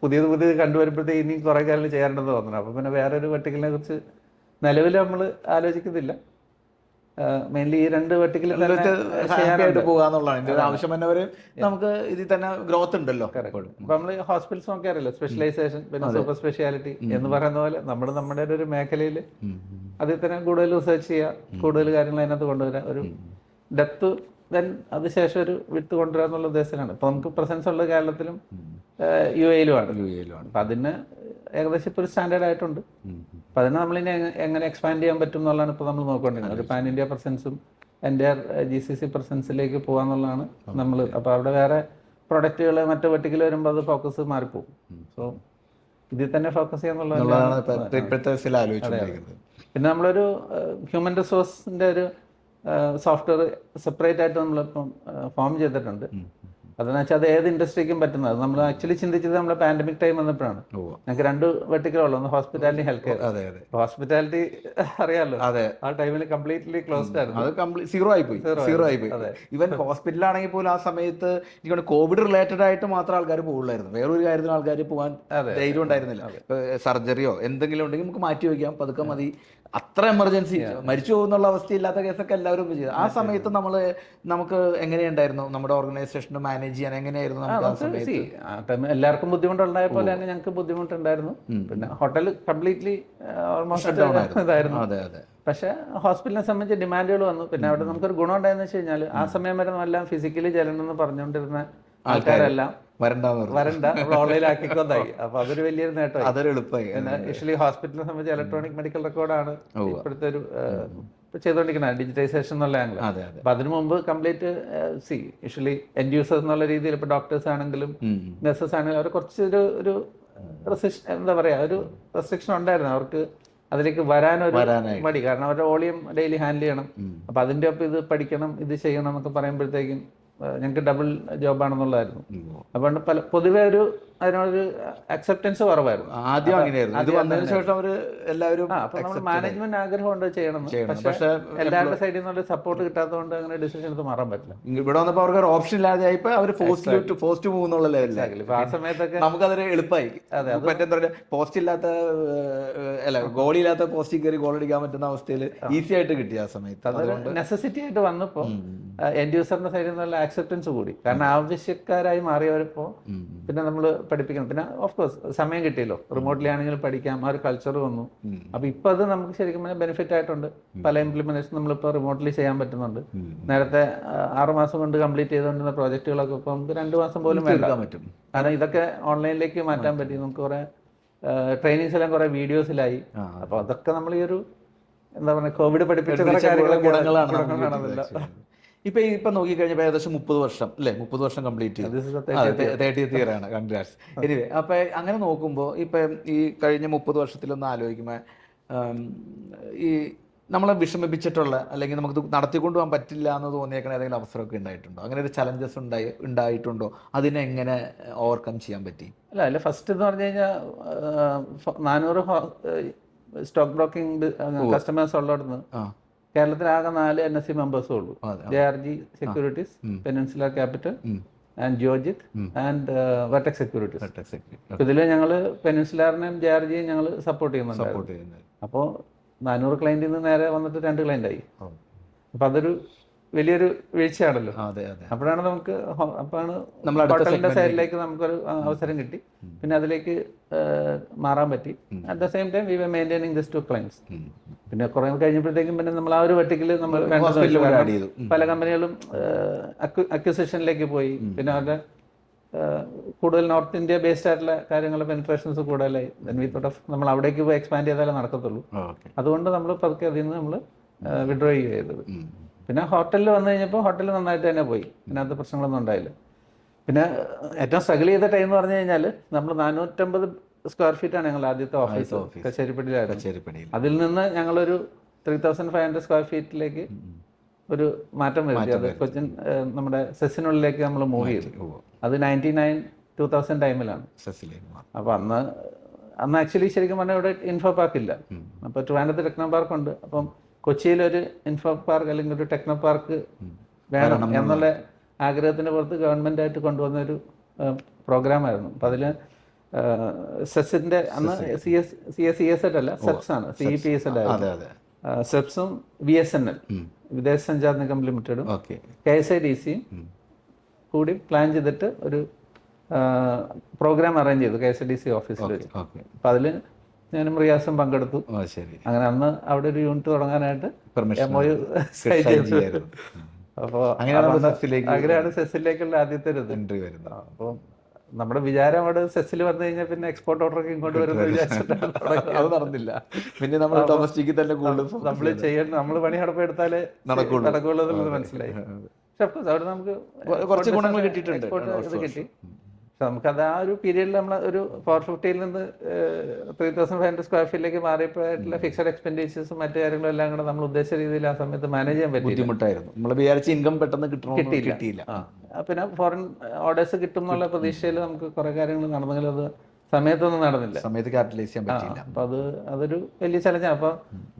Speaker 2: പുതിയത് കണ്ടുവരുമ്പോഴത്തേക്ക് ഇനി കുറെ കാര്യങ്ങൾ ചെയ്യാനുണ്ടെന്ന് തോന്നുന്നു. അപ്പൊ പിന്നെ വേറൊരു വെർട്ടിക്കലിനെ കുറിച്ച് നിലവിൽ നമ്മൾ ആലോചിക്കുന്നില്ല. മെയിൻലി ഈ 2 വെർട്ടിക്കലിൽ
Speaker 3: പോകാന്നുള്ളതാണ് ആവശ്യം. നമുക്ക് ഇതിൽ തന്നെ ഗ്രോത്ത് ഉണ്ടല്ലോ.
Speaker 2: അപ്പൊ നമ്മള് ഹോസ്പിറ്റൽസ് നോക്കിയാറില്ല, സ്പെഷ്യലൈസേഷൻ പിന്നെ സൂപ്പർ സ്പെഷ്യാലിറ്റി എന്ന് പറയുന്ന പോലെ നമ്മുടെ ഒരു മേഖലയിൽ അതിൽ തന്നെ കൂടുതൽ റിസർച്ച് ചെയ്യുക, കൂടുതൽ കാര്യങ്ങൾ അതിനകത്ത് കൊണ്ടുവരാം, ഒരു ഡെപ്ത്, ദെൻ അതിനുശേഷം ഒരു വിട്ട് കൊണ്ടുവരാ എന്നുള്ള ഉദ്ദേശത്തിലാണ്. ഇപ്പൊ നമുക്ക് പ്രസൻസ് ഉള്ളത് കേരളത്തിലും UAE-ലുമാണ്. അപ്പൊ അതിന് ഏകദേശം ഇപ്പോൾ ഒരു സ്റ്റാൻഡേർഡ് ആയിട്ടുണ്ട്. അപ്പൊ അതിനെ നമ്മളിനി എങ്ങനെ എക്സ്പാൻഡ് ചെയ്യാൻ പറ്റും എന്നുള്ളതാണ് ഇപ്പോൾ നമ്മൾ നോക്കിക്കൊണ്ടിരിക്കുന്നത്. ഒരു പാൻ ഇന്ത്യ പ്രസൻസും എൻ്റെ GCC പ്രസൻസിലേക്ക് പോകാന്നുള്ളതാണ് നമ്മൾ. അപ്പോൾ അവിടെ വേറെ പ്രൊഡക്റ്റുകൾ മറ്റു വെട്ടിക്കൽ വരുമ്പോൾ അത് ഫോക്കസ് മാറിപ്പോകും. സോ ഇതിൽ തന്നെ ഫോക്കസ്
Speaker 3: എന്നുള്ളതാണ്
Speaker 2: ചെയ്യാന്നുള്ളത്.
Speaker 3: ഇപ്പോഴത്തെ ആലോചിച്ചുകൊണ്ടിരിക്കുന്നത്.
Speaker 2: പിന്നെ നമ്മളൊരു ഹ്യൂമൻ റിസോഴ്സിൻ്റെ ഒരു സോഫ്റ്റ്വെയർ സെപ്പറേറ്റ് ആയിട്ട് നമ്മളിപ്പം ഫോം ചെയ്തിട്ടുണ്ട്. അതെന്ന് വെച്ചാൽ അത് ഏത് ഇൻഡസ്ട്രിക്കും പറ്റുന്നത്. നമ്മൾ ആക്ച്വലി ചിന്തിച്ചത് നമ്മുടെ പാൻഡമിക് ടൈം വന്നപ്പോഴാണ്. ഞങ്ങൾക്ക് 2 വെർട്ടിക്കലുള്ളൂ, ഒന്ന് ഹോസ്പിറ്റാലിറ്റി, ഹെൽത്ത് കെയർ. ഹോസ്പിറ്റാലിറ്റി അറിയാമല്ലോ, ആ ടൈമിൽ കംപ്ലീറ്റ്ലി ക്ലോസ്ഡ് ആയിരുന്നു.
Speaker 3: അത് സീറോ ആയിപ്പോയി. ഈവൻ ഹോസ്പിറ്റലാണെങ്കിൽ പോലും ആ സമയത്ത് എനിക്ക് കോവിഡ് റിലേറ്റഡ് ആയിട്ട് മാത്രം ആൾക്കാർ പോകുള്ളായിരുന്നു. വേറൊരു കാര്യത്തിന് ആൾക്കാർ പോകാൻ ധൈര്യം ഉണ്ടായിരുന്നില്ല. സർജറിയോ എന്തെങ്കിലും ഉണ്ടെങ്കിൽ നമുക്ക് മാറ്റി വയ്ക്കാം, പതുക്കെ മതി, അത്ര എമർജൻസി, മരിച്ചു പോകുന്നുള്ള അവസ്ഥയില്ലാത്ത കേസൊക്കെ എല്ലാവരും ചെയ്തു. ആ സമയത്ത് നമുക്ക് എങ്ങനെയുണ്ടായിരുന്നു നമ്മുടെ ഓർഗനൈസേഷൻ മാനേജ് ചെയ്യാൻ? എങ്ങനെയായിരുന്നു നമുക്ക് ആ സമയത്ത്?
Speaker 2: എല്ലാവർക്കും ബുദ്ധിമുട്ടുണ്ടായ പോലെ തന്നെ ഞങ്ങൾക്ക് ബുദ്ധിമുട്ടുണ്ടായിരുന്നു. പിന്നെ ഹോട്ടൽ കംപ്ലീറ്റ്ലി ഓൾമോസ്റ്റ് ഇതായിരുന്നു. പക്ഷെ ഹോസ്പിറ്റലിനെ സംബന്ധിച്ച് ഡിമാൻഡുകൾ വന്നു. പിന്നെ അവിടെ നമുക്കൊരു ഗുണം ഉണ്ടായെന്ന് വെച്ച് കഴിഞ്ഞാൽ ആ സമയം വരെ എല്ലാം ഫിസിക്കലി ചെല്ലണമെന്ന് പറഞ്ഞുകൊണ്ടിരുന്ന ആൾക്കാരെല്ലാം വരണ്ട, നമ്മൾ ഓൺലൈനിലാക്കിക്കൊണ്ടായി. അപ്പൊ അതൊരു വലിയൊരു നേട്ടമായി,
Speaker 3: അതൊരു എളുപ്പമായി.
Speaker 2: പിന്നെ യൂഷ്വലി ഹോസ്പിറ്റലിനെ സംബന്ധിച്ച് ഇലക്ട്രോണിക് മെഡിക്കൽ റെക്കോർഡാണ് ഇപ്പോഴത്തെ ഒരു ചെയ്തുകൊണ്ടിരിക്കുന്നത്, ഡിജിറ്റൈസേഷൻ എന്നുള്ള ആംഗിൾ. അപ്പൊ അതിനു മുമ്പ് കംപ്ലീറ്റ് യൂഷ്വലി എൻഡ് യൂസേഴ്സ് എന്നുള്ള രീതിയിൽ ഇപ്പൊ ഡോക്ടേഴ്സ് ആണെങ്കിലും നഴ്സസ് ആണെങ്കിലും അവർ കുറച്ചൊരു എന്താ പറയാ, ഒരു റെസ്ട്രിക്ഷൻ ഉണ്ടായിരുന്നു അവർക്ക് അതിലേക്ക് വരാനൊരു മടി. കാരണം അവരുടെ വോളിയം ഡെയിലി ഹാൻഡിൽ ചെയ്യണം. അപ്പൊ അതിന്റെ ഒപ്പം ഇത് പഠിക്കണം, ഇത് ചെയ്യണം എന്നൊക്കെ പറയുമ്പോഴത്തേക്കും ഞങ്ങൾക്ക് ഡബിൾ ജോബാണെന്നുള്ളതായിരുന്നു. അതുകൊണ്ട് പൊതുവെ അതിനൊരു അക്സെപ്റ്റൻസ് കുറവായിരുന്നു
Speaker 3: ആദ്യം. അങ്ങനെയായിരുന്നു. വന്നതിന് ശേഷം അവർ എല്ലാവരും
Speaker 2: മാനേജ്മെന്റ് ആഗ്രഹമുണ്ട് ചെയ്യണം, പക്ഷേ എല്ലാവരുടെ സൈഡിൽ നിന്നുള്ള സപ്പോർട്ട് കിട്ടാത്തതുകൊണ്ട് അങ്ങനെ ഡിസിഷൻ എടുത്ത് മാറാൻ പറ്റില്ല.
Speaker 3: ഇവിടെ വന്നപ്പോൾ അവർക്ക് ഒരു ഓപ്ഷൻ ഇല്ലാതെ ആയിപ്പോ അവർ പോസ്റ്റ് പോകുന്നുള്ള ലെവലിലായി.
Speaker 2: ആ സമയത്തൊക്കെ
Speaker 3: നമുക്കതൊരു എളുപ്പമായി. മറ്റെന്താ പറയുക, പോസ്റ്റ് ഇല്ലാത്ത ഗോളില്ലാത്ത പോസ്റ്റിൽ കയറി ഗോൾ അടിക്കാൻ പറ്റുന്ന അവസ്ഥയിൽ ഈസി ആയിട്ട് കിട്ടി ആ സമയത്ത്.
Speaker 2: അതൊരു നെസസിറ്റി ആയിട്ട് വന്നപ്പോൾ എൻഡ് യൂസറിന്റെ സൈഡിൽ നിന്നുള്ള ആക്സെപ്റ്റൻസ് കൂടി. കാരണം ആവശ്യക്കാരായി മാറിയവരിപ്പോ പിന്നെ നമ്മൾ പഠിപ്പിക്കണം. പിന്നെ ഓഫ് കോഴ്സ് സമയം കിട്ടിയല്ലോ, റിമോട്ട്ലി ആണെങ്കിലും പഠിക്കാം, ആ ഒരു കൾച്ചർ വന്നു. അപ്പൊ ഇപ്പൊ അത് നമുക്ക് ശരിക്കും പറഞ്ഞാൽ ബെനിഫിറ്റ് ആയിട്ടുണ്ട്. പല ഇംപ്ലിമെന്റേഷൻ നമ്മളിപ്പോൾ റിമോട്ട്ലി ചെയ്യാൻ പറ്റുന്നുണ്ട്. നേരത്തെ 6 മാസം കൊണ്ട് കംപ്ലീറ്റ് ചെയ്തുകൊണ്ടിരുന്ന പ്രോജക്റ്റുകളൊക്കെ ഇപ്പൊ നമുക്ക് 2 മാസം പോലും വേണ്ട പറ്റും. കാരണം ഇതൊക്കെ ഓൺലൈനിലേക്ക് മാറ്റാൻ പറ്റി. നമുക്ക് കുറെ ട്രെയിനിങ്സ് എല്ലാം കുറെ വീഡിയോസിലായി. അപ്പൊ അതൊക്കെ നമ്മൾ ഈ ഒരു എന്താ പറയുക, കോവിഡ് പഠിപ്പിച്ച ഗുണങ്ങളാണ്.
Speaker 3: ഇപ്പൊ നോക്കിക്കഴിഞ്ഞപ്പോൾ ഏകദേശം 30 വർഷം അല്ലേ, 30 വർഷം കംപ്ലീറ്റ് ചെയ്തു. 30th year ആണ്. കൺഗ്രാറ്റ്സ്. എനിവേ, അപ്പൊ അങ്ങനെ നോക്കുമ്പോൾ ഇപ്പൊ ഈ കഴിഞ്ഞ 30 വർഷത്തിലൊന്ന് ആലോചിക്കുമ്പോൾ ഈ നമ്മളെ വിഷമിപ്പിച്ചിട്ടുള്ള അല്ലെങ്കിൽ നമുക്ക് നടത്തിക്കൊണ്ടു പോകാൻ പറ്റില്ല എന്ന് തോന്നിയേക്കണ ഏതെങ്കിലും അവസരമൊക്കെ ഉണ്ടായിട്ടുണ്ടോ? അങ്ങനെ ഒരു ചലഞ്ചസ് ഉണ്ടായിട്ടുണ്ടോ? അതിനെ എങ്ങനെ ഓവർകം ചെയ്യാൻ പറ്റി?
Speaker 2: അല്ല ഫസ്റ്റ് എന്ന് പറഞ്ഞു കഴിഞ്ഞാൽ 400 സ്റ്റോക്ക് ബ്രോക്കിംഗ് കസ്റ്റമേഴ്സ് ഉള്ളിടത്ത് കേരളത്തിലാകെ 4 NSE മെമ്പേഴ്സും ഉള്ളൂ. JRG securities, peninsular capital and Geojit and vertex securities. ഇതിൽ ഞങ്ങൾ പെനിൻസുലറിനെയും JRGയും ഞങ്ങൾ സപ്പോർട്ട് ചെയ്യുന്നുണ്ട്. അപ്പോൾ 400 ക്ലയൻറ്റിൽ നിന്ന് നേരെ വന്നിട്ട് 2 ക്ലയൻ്റായി. അപ്പോൾ അതൊരു വലിയൊരു വീഴ്ചയാണല്ലോ. അപ്പോഴാണ് ഹോട്ടലിന്റെ സൈഡിലേക്ക് നമുക്കൊരു അവസരം കിട്ടി. പിന്നെ അതിലേക്ക് മാറാൻ പറ്റി. At the same time we were maintaining this 2 clients. പിന്നെ കുറെ കഴിഞ്ഞപ്പോഴത്തേക്കും പിന്നെ നമ്മൾ ആ ഒരു വെർട്ടിക്കൽ നമ്മൾ പല കമ്പനികളും അക്വിസിഷനിലേക്ക് പോയി. പിന്നെ അവരുടെ കൂടുതൽ നോർത്ത് ഇന്ത്യ ബേസ്ഡ് ആയിട്ടുള്ള കാര്യങ്ങൾ പെനിട്രേഷൻസ് കൂടുതലായി. നമ്മൾ അവിടേക്ക് പോയി എക്സ്പാൻഡ് ചെയ്താലേ നടക്കത്തുള്ളൂ. അതുകൊണ്ട് നമ്മൾ പതുക്കെ അതിൽ നിന്ന് നമ്മൾ വിഡ്രോ ചെയ്യുക ചെയ്തത്. പിന്നെ ഹോട്ടലിൽ വന്നു കഴിഞ്ഞപ്പോൾ ഹോട്ടൽ നന്നായിട്ട് തന്നെ പോയി. അതിനകത്ത് പ്രശ്നങ്ങളൊന്നും ഉണ്ടായില്ല. പിന്നെ ഏറ്റവും സ്ട്രഗിൾ ചെയ്ത ടൈം എന്ന് പറഞ്ഞു കഴിഞ്ഞാൽ നമ്മൾ 450 സ്ക്വയർ ഫീറ്റാണ് ഞങ്ങൾ ആദ്യത്തെ ഓഫീസ് കച്ചേരിപ്പടിയിലായിരുന്നു. അതിൽ നിന്ന് ഞങ്ങളൊരു 3500 സ്ക്വയർ ഫീറ്റിലേക്ക് ഒരു മാറ്റം വരുത്തി. അത് കൊച്ചിൻ നമ്മുടെ സെസ്സിനുള്ളിലേക്ക് നമ്മൾ മൂവ് ചെയ്തു. അത് 99-2000 ടൈമിലാണ്. അപ്പോൾ അന്ന് ആക്ച്വലി ശരിക്കും പറഞ്ഞാൽ ഇവിടെ ഇൻഫോ പാർക്ക് ഇല്ല. അപ്പോൾ ട്രിവാൻഡ്രത്ത് ടെക്നോ പാർക്ക് ഉണ്ട്. അപ്പം കൊച്ചിയിലൊരു ഇൻഫോ പാർക്ക് അല്ലെങ്കിൽ ഒരു ടെക്നോ പാർക്ക് വേണം എന്നുള്ള ആഗ്രഹത്തിൻ്റെ പുറത്ത് ഗവൺമെൻറ് ആയിട്ട് കൊണ്ടുവന്നൊരു പ്രോഗ്രാമായിരുന്നു. അപ്പം അതിൽ സെസ്സിൻ്റെ അന്ന് CSEZ അല്ല, സെപ്സ് ആണ്, CEPSZ ആയിരുന്നു. സെപ്സും BSNL വിദേശ സഞ്ചാർ നിഗം ലിമിറ്റഡും KSIDCയും കൂടി പ്ലാൻ ചെയ്തിട്ട് ഒരു പ്രോഗ്രാം അറേഞ്ച് ചെയ്തു KSIDC ഓഫീസിൽ വെച്ച്. അപ്പം അതിൽ ഞാനും റിയാസും പങ്കെടുത്തു. അങ്ങനെ അന്ന് അവിടെ ഒരു യൂണിറ്റ് തുടങ്ങാനായിട്ട് MOU സൈൻ ചെയ്തു. അപ്പോൾ അങ്ങനെയാണ് സെസ്സിലേക്കുള്ള ആദ്യത്തെ ഒരു എൻട്രി വരുന്നത്. അപ്പോൾ നമ്മുടെ വിചാരം അവിടെ സെസ്സിൽ വന്നു കഴിഞ്ഞാൽ പിന്നെ എക്സ്പോർട്ട് ഓർഡറൊക്കെ ഇങ്ങോട്ട് വരുന്നത് വിചാരിച്ചിട്ട് അത് നടന്നില്ല. പിന്നെ നമ്മൾ ഡൊമസ്റ്റിക്കിൽ തന്നെ നമ്മൾ ചെയ്യണം, നമ്മൾ പണി നടപ്പെടുത്താലേ നടക്കുള്ളൂ എന്നുള്ളത് മനസ്സിലായി. പക്ഷെ അഫ്കോഴ്സ് അവിടെ നമുക്ക്
Speaker 3: കുറച്ച് ഗുണങ്ങൾ കിട്ടിയിട്ടുണ്ട്.
Speaker 2: എക്സ്പോർട്ട് ഇത് കിട്ടി. പക്ഷെ നമുക്കത് ആ ഒരു പീരീഡിൽ നമ്മൾ ഒരു 450 നിന്ന് 3500 സ്ക്വയർ ഫീറ്റിലേക്ക് മാറിയപ്പോഴായിട്ടുള്ള ഫിക്സഡ് എക്സ്പെൻഡിച്ചേഴ്സും മറ്റു കാര്യങ്ങളും എല്ലാം കൂടെ നമ്മൾ ഉദ്ദേശിച്ച രീതിയിൽ ആ സമയത്ത് മാനേജ് ചെയ്യാൻ പറ്റി.
Speaker 3: ബുദ്ധിമുട്ടായിരുന്നു. നമ്മൾ വിചാരിച്ച ഇൻകം പെട്ടെന്ന് കിട്ടിയില്ല.
Speaker 2: പിന്നെ ഫോറിൻ ഓർഡേഴ്സ് കിട്ടും എന്നുള്ള പ്രതീക്ഷയിൽ നമുക്ക് കുറെ കാര്യങ്ങൾ നടന്നെങ്കിലും അത് സമയത്തൊന്നും നടന്നില്ല.
Speaker 3: സമയത്ത് ക്യാപിറ്റലൈസ് ചെയ്യാൻ പറ്റില്ല.
Speaker 2: അപ്പൊ അതൊരു വലിയ ചലഞ്ചാണ്. അപ്പൊ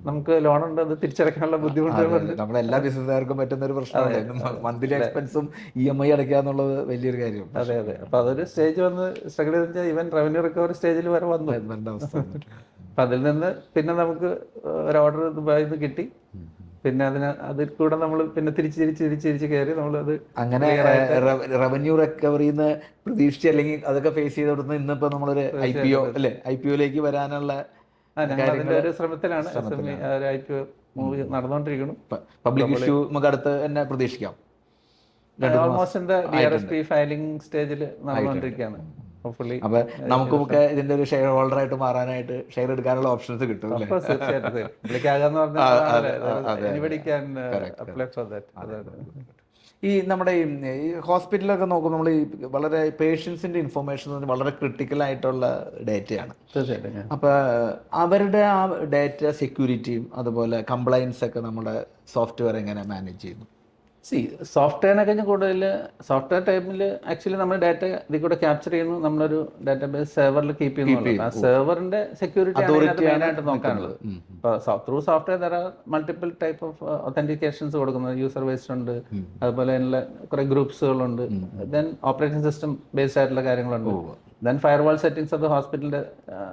Speaker 2: നമുക്ക് ലോൺ ഉണ്ട്, അത് തിരിച്ചടക്കാനുള്ള ബുദ്ധിമുട്ടുകളുണ്ട്.
Speaker 3: നമ്മളെല്ലാ ബിസിനസ്സുകാർക്കും പറ്റുന്ന ഒരു പ്രശ്നമാണ് മന്ത്ലി എക്സ്പെൻസും EMI അടയ്ക്കുക എന്നുള്ളത് വലിയൊരു കാര്യം.
Speaker 2: അതെ. അപ്പൊ അതൊരു സ്റ്റേജ് വന്ന് സ്ട്രഗിൾ ചെയ്താൽ ഈവൻ റവന്യൂ റിക്കവറി സ്റ്റേജിൽ വരെ വന്നു. അപ്പൊ അതിൽ നിന്ന് പിന്നെ നമുക്ക് ഒരു ഓർഡർ ദുബായിൽ നിന്ന് കിട്ടി. പിന്നെ അതിൽ കൂടെ നമ്മൾ പിന്നെ തിരിച്ച് കയറി നമ്മളത്
Speaker 3: അങ്ങനെ റവന്യൂ റിക്കവറിന്ന് പ്രതീക്ഷിച്ച് അല്ലെങ്കിൽ അതൊക്കെ ഫേസ് ചെയ്ത് കൊടുത്ത് ഇന്നിപ്പോ നമ്മളൊരു IPO അല്ലെ IPOയിലേക്ക് വരാനുള്ള
Speaker 2: ഒരു ശ്രമത്തിലാണ്. IPO മൂവി നടന്നുകൊണ്ടിരിക്കുന്നു.
Speaker 3: പബ്ലിക് ഇഷ്യൂ നമുക്ക് അടുത്ത് തന്നെ പ്രതീക്ഷിക്കാം.
Speaker 2: ഓൾമോസ്റ്റ് DRSP ഫയലിംഗ് സ്റ്റേജിൽ നടന്നുകൊണ്ടിരിക്കുകയാണ്.
Speaker 3: അപ്പൊ നമുക്കൊക്കെ ഇതിന്റെ ഒരു ഷെയർ ഹോൾഡർ ആയിട്ട് മാറാനായിട്ട് ഷെയർ എടുക്കാനുള്ള ഓപ്ഷൻസ് കിട്ടും. ഈ നമ്മുടെ ഈ ഹോസ്പിറ്റലൊക്കെ നോക്കുമ്പോൾ നമ്മൾ ഈ വളരെ പേഷ്യൻസിന്റെ ഇൻഫർമേഷൻ വളരെ ക്രിട്ടിക്കൽ ആയിട്ടുള്ള ഡേറ്റയാണ്. അപ്പൊ അവരുടെ ആ ഡേറ്റ സെക്യൂരിറ്റിയും അതുപോലെ കംപ്ലയൻസ് ഒക്കെ നമ്മുടെ സോഫ്റ്റ്വെയർ എങ്ങനെ മാനേജ് ചെയ്യുന്നു?
Speaker 2: സോഫ്റ്റ്വെയറിനെ കഴിഞ്ഞ് കൂടുതൽ സോഫ്റ്റ്വെയർ ടൈമിൽ ആക്ച്വലി നമ്മൾ ഡാറ്റ ഇതിൽ കൂടെ ക്യാപ്ചർ ചെയ്യുന്നു, നമ്മളൊരു ഡാറ്റാബേസ് സെർവറിൽ കീപ്പ് ചെയ്യുന്നു. ആ സെർവറിന്റെ സെക്യൂരിറ്റി മെയിനായിട്ട് നോക്കാനുള്ളത്. ഇപ്പോൾ through software there are multiple type of authentications കൊടുക്കുന്നത്. യൂസർ ബേസ്ഡ് ഉണ്ട്, അതുപോലെ തന്നെ കുറെ ഗ്രൂപ്പ്സുകളുണ്ട്, ദെൻ ഓപ്പറേറ്റിംഗ് സിസ്റ്റം ബേസ്ഡ് ആയിട്ടുള്ള കാര്യങ്ങളുണ്ട്, ദെൻ ഫയർവാൾ സെറ്റിംഗ്സ് അത് ഹോസ്പിറ്റലിന്റെ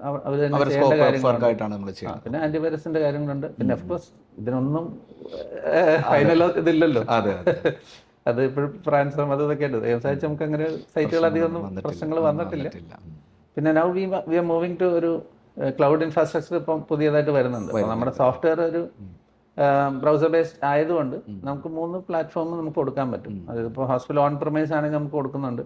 Speaker 2: അവർ തന്നെ ചെയ്യേണ്ട കാര്യങ്ങളുണ്ട്, പിന്നെ ആന്റിവൈറസിന്റെ കാര്യങ്ങളുണ്ട്. പിന്നെ ഓഫ്കോഴ്സ് ഇതിനൊന്നും ഫൈനൽ ഇതില്ലല്ലോ. അത് ഇപ്പോഴും ഫ്രാൻസ് അതൊക്കെ ഉണ്ട്. സംസാരിച്ച് നമുക്ക് അങ്ങനെ സൈറ്റുകൾ അധികം ഒന്നും പ്രശ്നങ്ങൾ വന്നിട്ടില്ല. പിന്നെ now we are moving to ഒരു ക്ലൗഡ് ഇൻഫ്രാസ്ട്രക്ചർ ഇപ്പം പുതിയതായിട്ട് വരുന്നുണ്ട്. നമ്മുടെ സോഫ്റ്റ്വെയർ ഒരു ബ്രൗസർ ബേസ്ഡ് ആയതുകൊണ്ട് നമുക്ക് 3 പ്ലാറ്റ്ഫോം നമുക്ക് കൊടുക്കാൻ പറ്റും. അതായത് ഇപ്പോൾ ഹോസ്പിറ്റൽ ഓൺ പ്രമൈസ് ആണെങ്കിൽ നമുക്ക് കൊടുക്കുന്നുണ്ട്.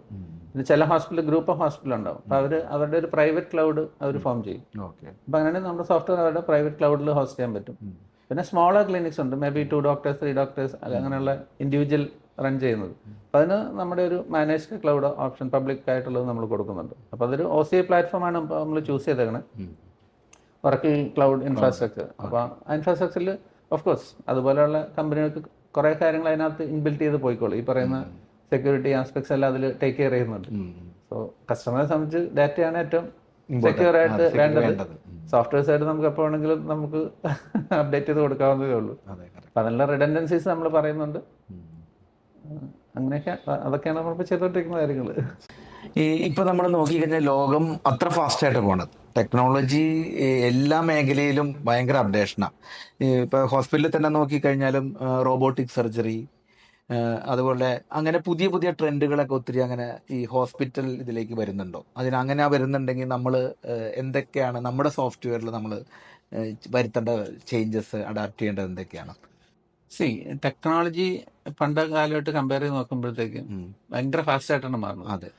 Speaker 2: പിന്നെ ചില ഹോസ്പിറ്റൽ ഗ്രൂപ്പ് ഓഫ് ഹോസ്പിറ്റൽ ഉണ്ടാവും. അപ്പോൾ അവരുടെ ഒരു പ്രൈവറ്റ് ക്ലൗഡ് അവർ ഫോം ചെയ്യും. അപ്പോൾ അങ്ങനെയാണെങ്കിൽ നമ്മുടെ സോഫ്റ്റ്വെയർ അവരുടെ പ്രൈവറ്റ് ക്ലൗഡിൽ ഹോസ്റ്റ് ചെയ്യാൻ പറ്റും. പിന്നെ സ്മോളർ ക്ലിനിക്സ് ഉണ്ട്, മേ ബി 2 ഡോക്ടേഴ്സ് 3 ഡോക്ടേഴ്സ് അങ്ങനെയുള്ള ഇൻഡിവിജ്വൽ റൺ ചെയ്യുന്നത്. അപ്പോൾ അതിന് നമ്മുടെ ഒരു മാനേജ്ഡ് ക്ലൗഡ് ഓപ്ഷൻ പബ്ലിക് ആയിട്ടുള്ളത് നമ്മൾ കൊടുക്കുന്നുണ്ട്. അപ്പോൾ അതൊരു OCI പ്ലാറ്റ്ഫോമാണ് ഇപ്പോൾ നമ്മൾ ചൂസ് ചെയ്തേക്കണത്, ഒറക്കിൾ ക്ലൗഡ് ഇൻഫ്രാസ്ട്രക്ചർ. അപ്പോൾ ആ ഇൻഫ്രാസ്ട്രക്ചറിൽ ഓഫ് കോഴ്സ് അതുപോലെയുള്ള കമ്പനികൾക്ക് കുറേ കാര്യങ്ങൾ അതിനകത്ത് ഇൻബിൽറ്റ് ചെയ്ത് പോയിക്കോളും. ഈ പറയുന്ന സെക്യൂരിറ്റി ആസ്പെക്ട്സ് എല്ലാം അതിൽ ടേക്ക് കെയർ ചെയ്യുന്നുണ്ട്. സോ കസ്റ്റമറെ സംബന്ധിച്ച് ഡാറ്റയാണ് ഏറ്റവും സെക്യൂർ ആയിട്ട് വേണ്ടത്. സോഫ്റ്റ്വെയർ സൈഡ് നമുക്ക് എപ്പോൾ വേണമെങ്കിലും നമുക്ക് അപ്ഡേറ്റ് ചെയ്ത് കൊടുക്കാവുന്നതേ ഉള്ളൂ. അപ്പം അതിനുള്ള റിഡൻഡൻസീസ് നമ്മൾ പറയുന്നുണ്ട്. അങ്ങനെയൊക്കെ അതൊക്കെയാണ് നമ്മളിപ്പോൾ ചെയ്തുകൊണ്ടിരിക്കുന്ന കാര്യങ്ങൾ.
Speaker 3: ഇപ്പൊ നമ്മൾ നോക്കിക്കഴിഞ്ഞാൽ ലോകം അത്ര ഫാസ്റ്റ് ആയിട്ട് പോണത്. ടെക്നോളജി എല്ലാ മേഖലയിലും ഭയങ്കര അപ്ഡേഷനാണ്. ഇപ്പൊ ഹോസ്പിറ്റലിൽ തന്നെ നോക്കിക്കഴിഞ്ഞാലും റോബോട്ടിക് സർജറി, അതുപോലെ അങ്ങനെ പുതിയ പുതിയ ട്രെൻഡുകളൊക്കെ ഒത്തിരി അങ്ങനെ ഈ ഹോസ്പിറ്റൽ ഇതിലേക്ക് വരുന്നുണ്ടോ? അങ്ങനെ വരുന്നുണ്ടെങ്കിൽ നമ്മൾ എന്തൊക്കെയാണ് നമ്മുടെ സോഫ്റ്റ്വെയറിൽ നമ്മൾ വരുത്തേണ്ട ചേഞ്ചസ്, അഡാപ്റ്റ് ചെയ്യേണ്ടത് എന്തൊക്കെയാണ്?
Speaker 2: ടെക്നോളജി പണ്ട് കാലമായിട്ട് കമ്പയർ ചെയ്ത് നോക്കുമ്പോഴത്തേക്ക് ഭയങ്കര ഫാസ്റ്റ് ആയിട്ടാണ് മാറുന്നത്.
Speaker 3: അതെ,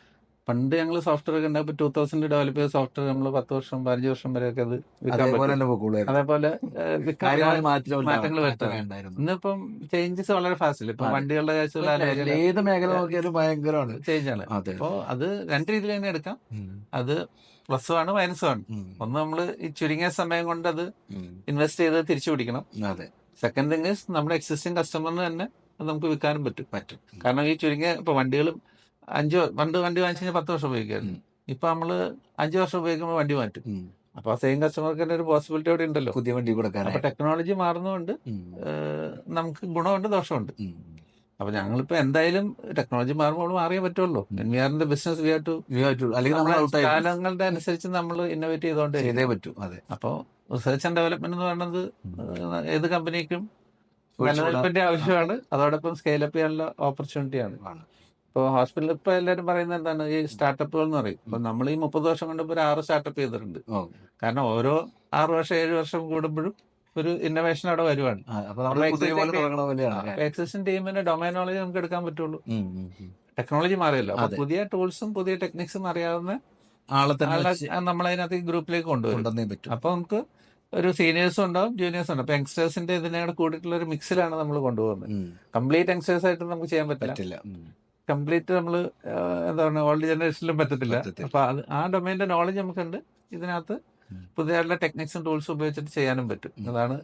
Speaker 2: പണ്ട് ഞങ്ങൾ സോഫ്റ്റ്വെയർ ഒക്കെ ഉണ്ടാകുമ്പോൾ 2000 ഡെവലപ്പ് ചെയ്ത സോഫ്റ്റ്വെയർ നമ്മൾ 10 വർഷം 15 വർഷം വരെയൊക്കെ അത് അതേപോലെ മാറ്റങ്ങൾ വരുത്തുന്നുണ്ട്. ഇന്നിപ്പം ചേഞ്ചസ് വളരെ ഫാസ്റ്റ്. ഇപ്പൊ വണ്ടികളുടെ കാര്യത്തിൽ
Speaker 3: ഏത് മേഖല നോക്കിയാലും ഭയങ്കരമാണ്
Speaker 2: ചേഞ്ച് ആണ്. അപ്പോൾ അത് 2 രീതിയിൽ തന്നെ എടുക്കാം. അത് പ്ലസും ആണ് മൈനസും ആണ്. ഒന്ന് നമ്മൾ ഈ ചുരുങ്ങിയ സമയം കൊണ്ട് അത് ഇൻവെസ്റ്റ് ചെയ്ത് തിരിച്ചു പിടിക്കണം.
Speaker 3: അതെ.
Speaker 2: സെക്കൻഡ് തിങ് ഇസ് നമ്മുടെ എക്സിസ്റ്റിംഗ് കസ്റ്റമറിന് തന്നെ അത് നമുക്ക് വിൽക്കാനും പറ്റും. കാരണം ഈ ചുരുങ്ങിയ ഇപ്പൊ വണ്ടികളും വണ്ടി വാങ്ങിച്ചു കഴിഞ്ഞാൽ 10 വർഷം ഉപയോഗിക്കായിരുന്നു. ഇപ്പൊ നമ്മള് 5 വർഷം ഉപയോഗിക്കുമ്പോൾ വണ്ടി മാറ്റും. അപ്പൊ ആ സെയിം കസ്റ്റമർക്ക് തന്നെ ഒരു പോസിബിലിറ്റി അവിടെ ഉണ്ടല്ലോ,
Speaker 3: പുതിയ വണ്ടി കൊടുക്കാൻ.
Speaker 2: അപ്പൊ ടെക്നോളജി മാറുന്നതുകൊണ്ട് നമുക്ക് ഗുണമുണ്ട് ദോഷമുണ്ട്. അപ്പൊ ഞങ്ങളിപ്പോ എന്തായാലും ടെക്നോളജി മാറുമ്പോൾ മാറിയേ പറ്റുള്ളൂ. ബിസിനസ് കാലങ്ങളുടെ അനുസരിച്ച് നമ്മൾ ഇന്നോവേറ്റ് ചെയ്തേ പറ്റൂ. അതെ. അപ്പോൾ റിസർച്ച് ആൻഡ് ഡെവലപ്മെന്റ് എന്ന് പറയുന്നത് ഏത് കമ്പനിക്കും നിലനിൽപ്പിന്റെ ആവശ്യമാണ്, അതോടൊപ്പം സ്കെയിലപ്പ് ചെയ്യാനുള്ള ഓപ്പർച്യൂണിറ്റിയാണ്. ഇപ്പോൾ ഹോസ്പിറ്റലിൽ ഇപ്പോൾ എല്ലാവരും പറയുന്നത് എന്താണ്, ഈ സ്റ്റാർട്ടപ്പുകൾ എന്ന് പറയും. ഇപ്പൊ നമ്മൾ ഈ 30 വർഷം കൊണ്ട് ഒരു 6 സ്റ്റാർട്ടപ്പ് ചെയ്തിട്ടുണ്ട്. കാരണം ഓരോ 6 വർഷം 7 വർഷം കൂടുമ്പോഴും ഒരു ഇന്നോവേഷൻ അവിടെ വരുവാണ്. എക്സിസ്റ്റിംഗ് ടീമിന്റെ ഡൊമൈൻ നോളജ് നമുക്ക് എടുക്കാൻ പറ്റുള്ളൂ. ടെക്നോളജി മാറിയല്ലോ. അപ്പൊ പുതിയ ടൂൾസും പുതിയ ടെക്നിക്സും അറിയാവുന്ന ആളെ നമ്മളതിനകത്ത് ഗ്രൂപ്പിലേക്ക് കൊണ്ടുവരും. അപ്പൊ നമുക്ക് ഒരു സീനിയേഴ്സും ഉണ്ടാവും ജൂനിയേഴ്സും ഉണ്ടാവും. അപ്പൊ യങ്സ്റ്റേഴ്സിന്റെ ഇതിനെ കൂടെ കൂടിയിട്ടുള്ള ഒരു മിക്സിലാണ് നമ്മൾ കൊണ്ടുപോകുന്നത്. കംപ്ലീറ്റ് യങ്സ്റ്റേഴ്സ് ആയിട്ട് നമുക്ക് ചെയ്യാൻ പറ്റില്ല. കംപ്ലീറ്റ് നമ്മൾ എന്താ പറയുക ഓൾഡ് ജനറേഷനിലും പറ്റത്തില്ല. അപ്പൊ അത് ആ ഡൊമൈൻ്റെ നോളജ് നമുക്കുണ്ട്. ഇതിനകത്ത് പുതിയതായിട്ടുള്ള ടെക്നിക്സും ടൂൾസും ഉപയോഗിച്ചിട്ട് ചെയ്യാനും പറ്റും. അതാണ്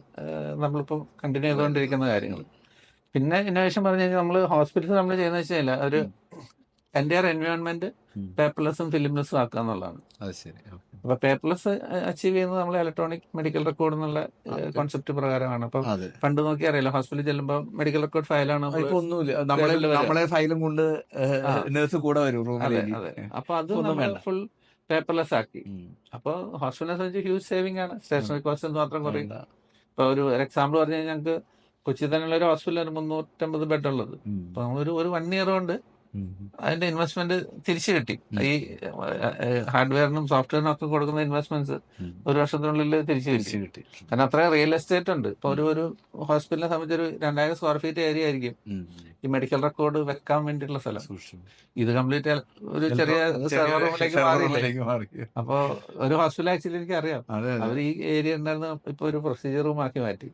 Speaker 2: നമ്മളിപ്പോൾ കണ്ടിന്യൂ ചെയ്തുകൊണ്ടിരിക്കുന്ന കാര്യങ്ങൾ. പിന്നെ ഇന്നോവേഷൻ പറഞ്ഞു കഴിഞ്ഞാൽ നമ്മൾ ഹോസ്പിറ്റൽസ് നമ്മൾ ചെയ്യുന്നത് വെച്ച് കഴിഞ്ഞാൽ ഒരു എൻ്റയർ എൻവയോൺമെന്റ് പേപ്പർലെസ്സും ഫിലിംലെസ്സും ആക്കുക എന്നുള്ളതാണ്. അപ്പൊ പേപ്പർലെസ് അച്ചീവ് ചെയ്യുന്നത് നമ്മൾ ഇലക്ട്രോണിക് മെഡിക്കൽ റെക്കോർഡ് എന്നുള്ള കോൺസെപ്റ്റ് പ്രകാരമാണ്. അപ്പൊ പണ്ട് നോക്കി അറിയില്ല, ഹോസ്പിറ്റലിൽ ചെല്ലുമ്പോൾ മെഡിക്കൽ റെക്കോർഡ് ഫയലാണ്
Speaker 3: നമ്മളെ ഫയലും കൊണ്ട് നേഴ്സ് കൂടെ വരും.
Speaker 2: അതെ. അപ്പൊ അത് ഫുൾ പേപ്പർലെസ് ആക്കി. അപ്പോൾ ഹോസ്പിറ്റലിനെ സംബന്ധിച്ച് ഹ്യൂജ് സേവിംഗ് ആണ്. സ്റ്റേഷനറി കോസ്റ്റ് മാത്രം കുറയും. ഇപ്പൊ ഒരു എക്സാമ്പിൾ പറഞ്ഞു കഴിഞ്ഞാൽ ഞങ്ങൾക്ക് കൊച്ചി തന്നെയുള്ള ഒരു ഹോസ്പിറ്റലാണ് 350 ബെഡ് ഉള്ളത്. അപ്പൊ നമ്മളൊരു 1 ഇയർ കൊണ്ട് അതിന്റെ ഇൻവെസ്റ്റ്മെന്റ് തിരിച്ചു കിട്ടി. ഈ ഹാർഡ്വെയറിനും സോഫ്റ്റ്വെയറിനും ഒക്കെ കൊടുക്കുന്ന ഇൻവെസ്റ്റ്മെന്റ്സ് 1 വർഷത്തിനുള്ളിൽ തിരിച്ചു കിട്ടി. കാരണം അത്ര റിയൽ എസ്റ്റേറ്റ് ഉണ്ട്. ഇപ്പൊ ഒരു ഹോസ്പിറ്റലിനെ സംബന്ധിച്ച് ഒരു 2000 സ്ക്വയർ ഫീറ്റ് ഏരിയ ആയിരിക്കും ഈ മെഡിക്കൽ റെക്കോർഡ് വെക്കാൻ വേണ്ടിയിട്ടുള്ള സ്ഥലം. ഇത് കംപ്ലീറ്റ് ഒരു ചെറിയ സെർവർ റൂമിലേക്ക് മാറി. അപ്പൊ ഒരു ഹോസ്പിറ്റൽ ആക്ച്വലി എനിക്ക് അറിയാം, അവർ ഈ ഏരിയ ഉണ്ടായിരുന്ന ഇപ്പൊ ഒരു പ്രൊസീജിയർ റൂം ആക്കി മാറ്റി.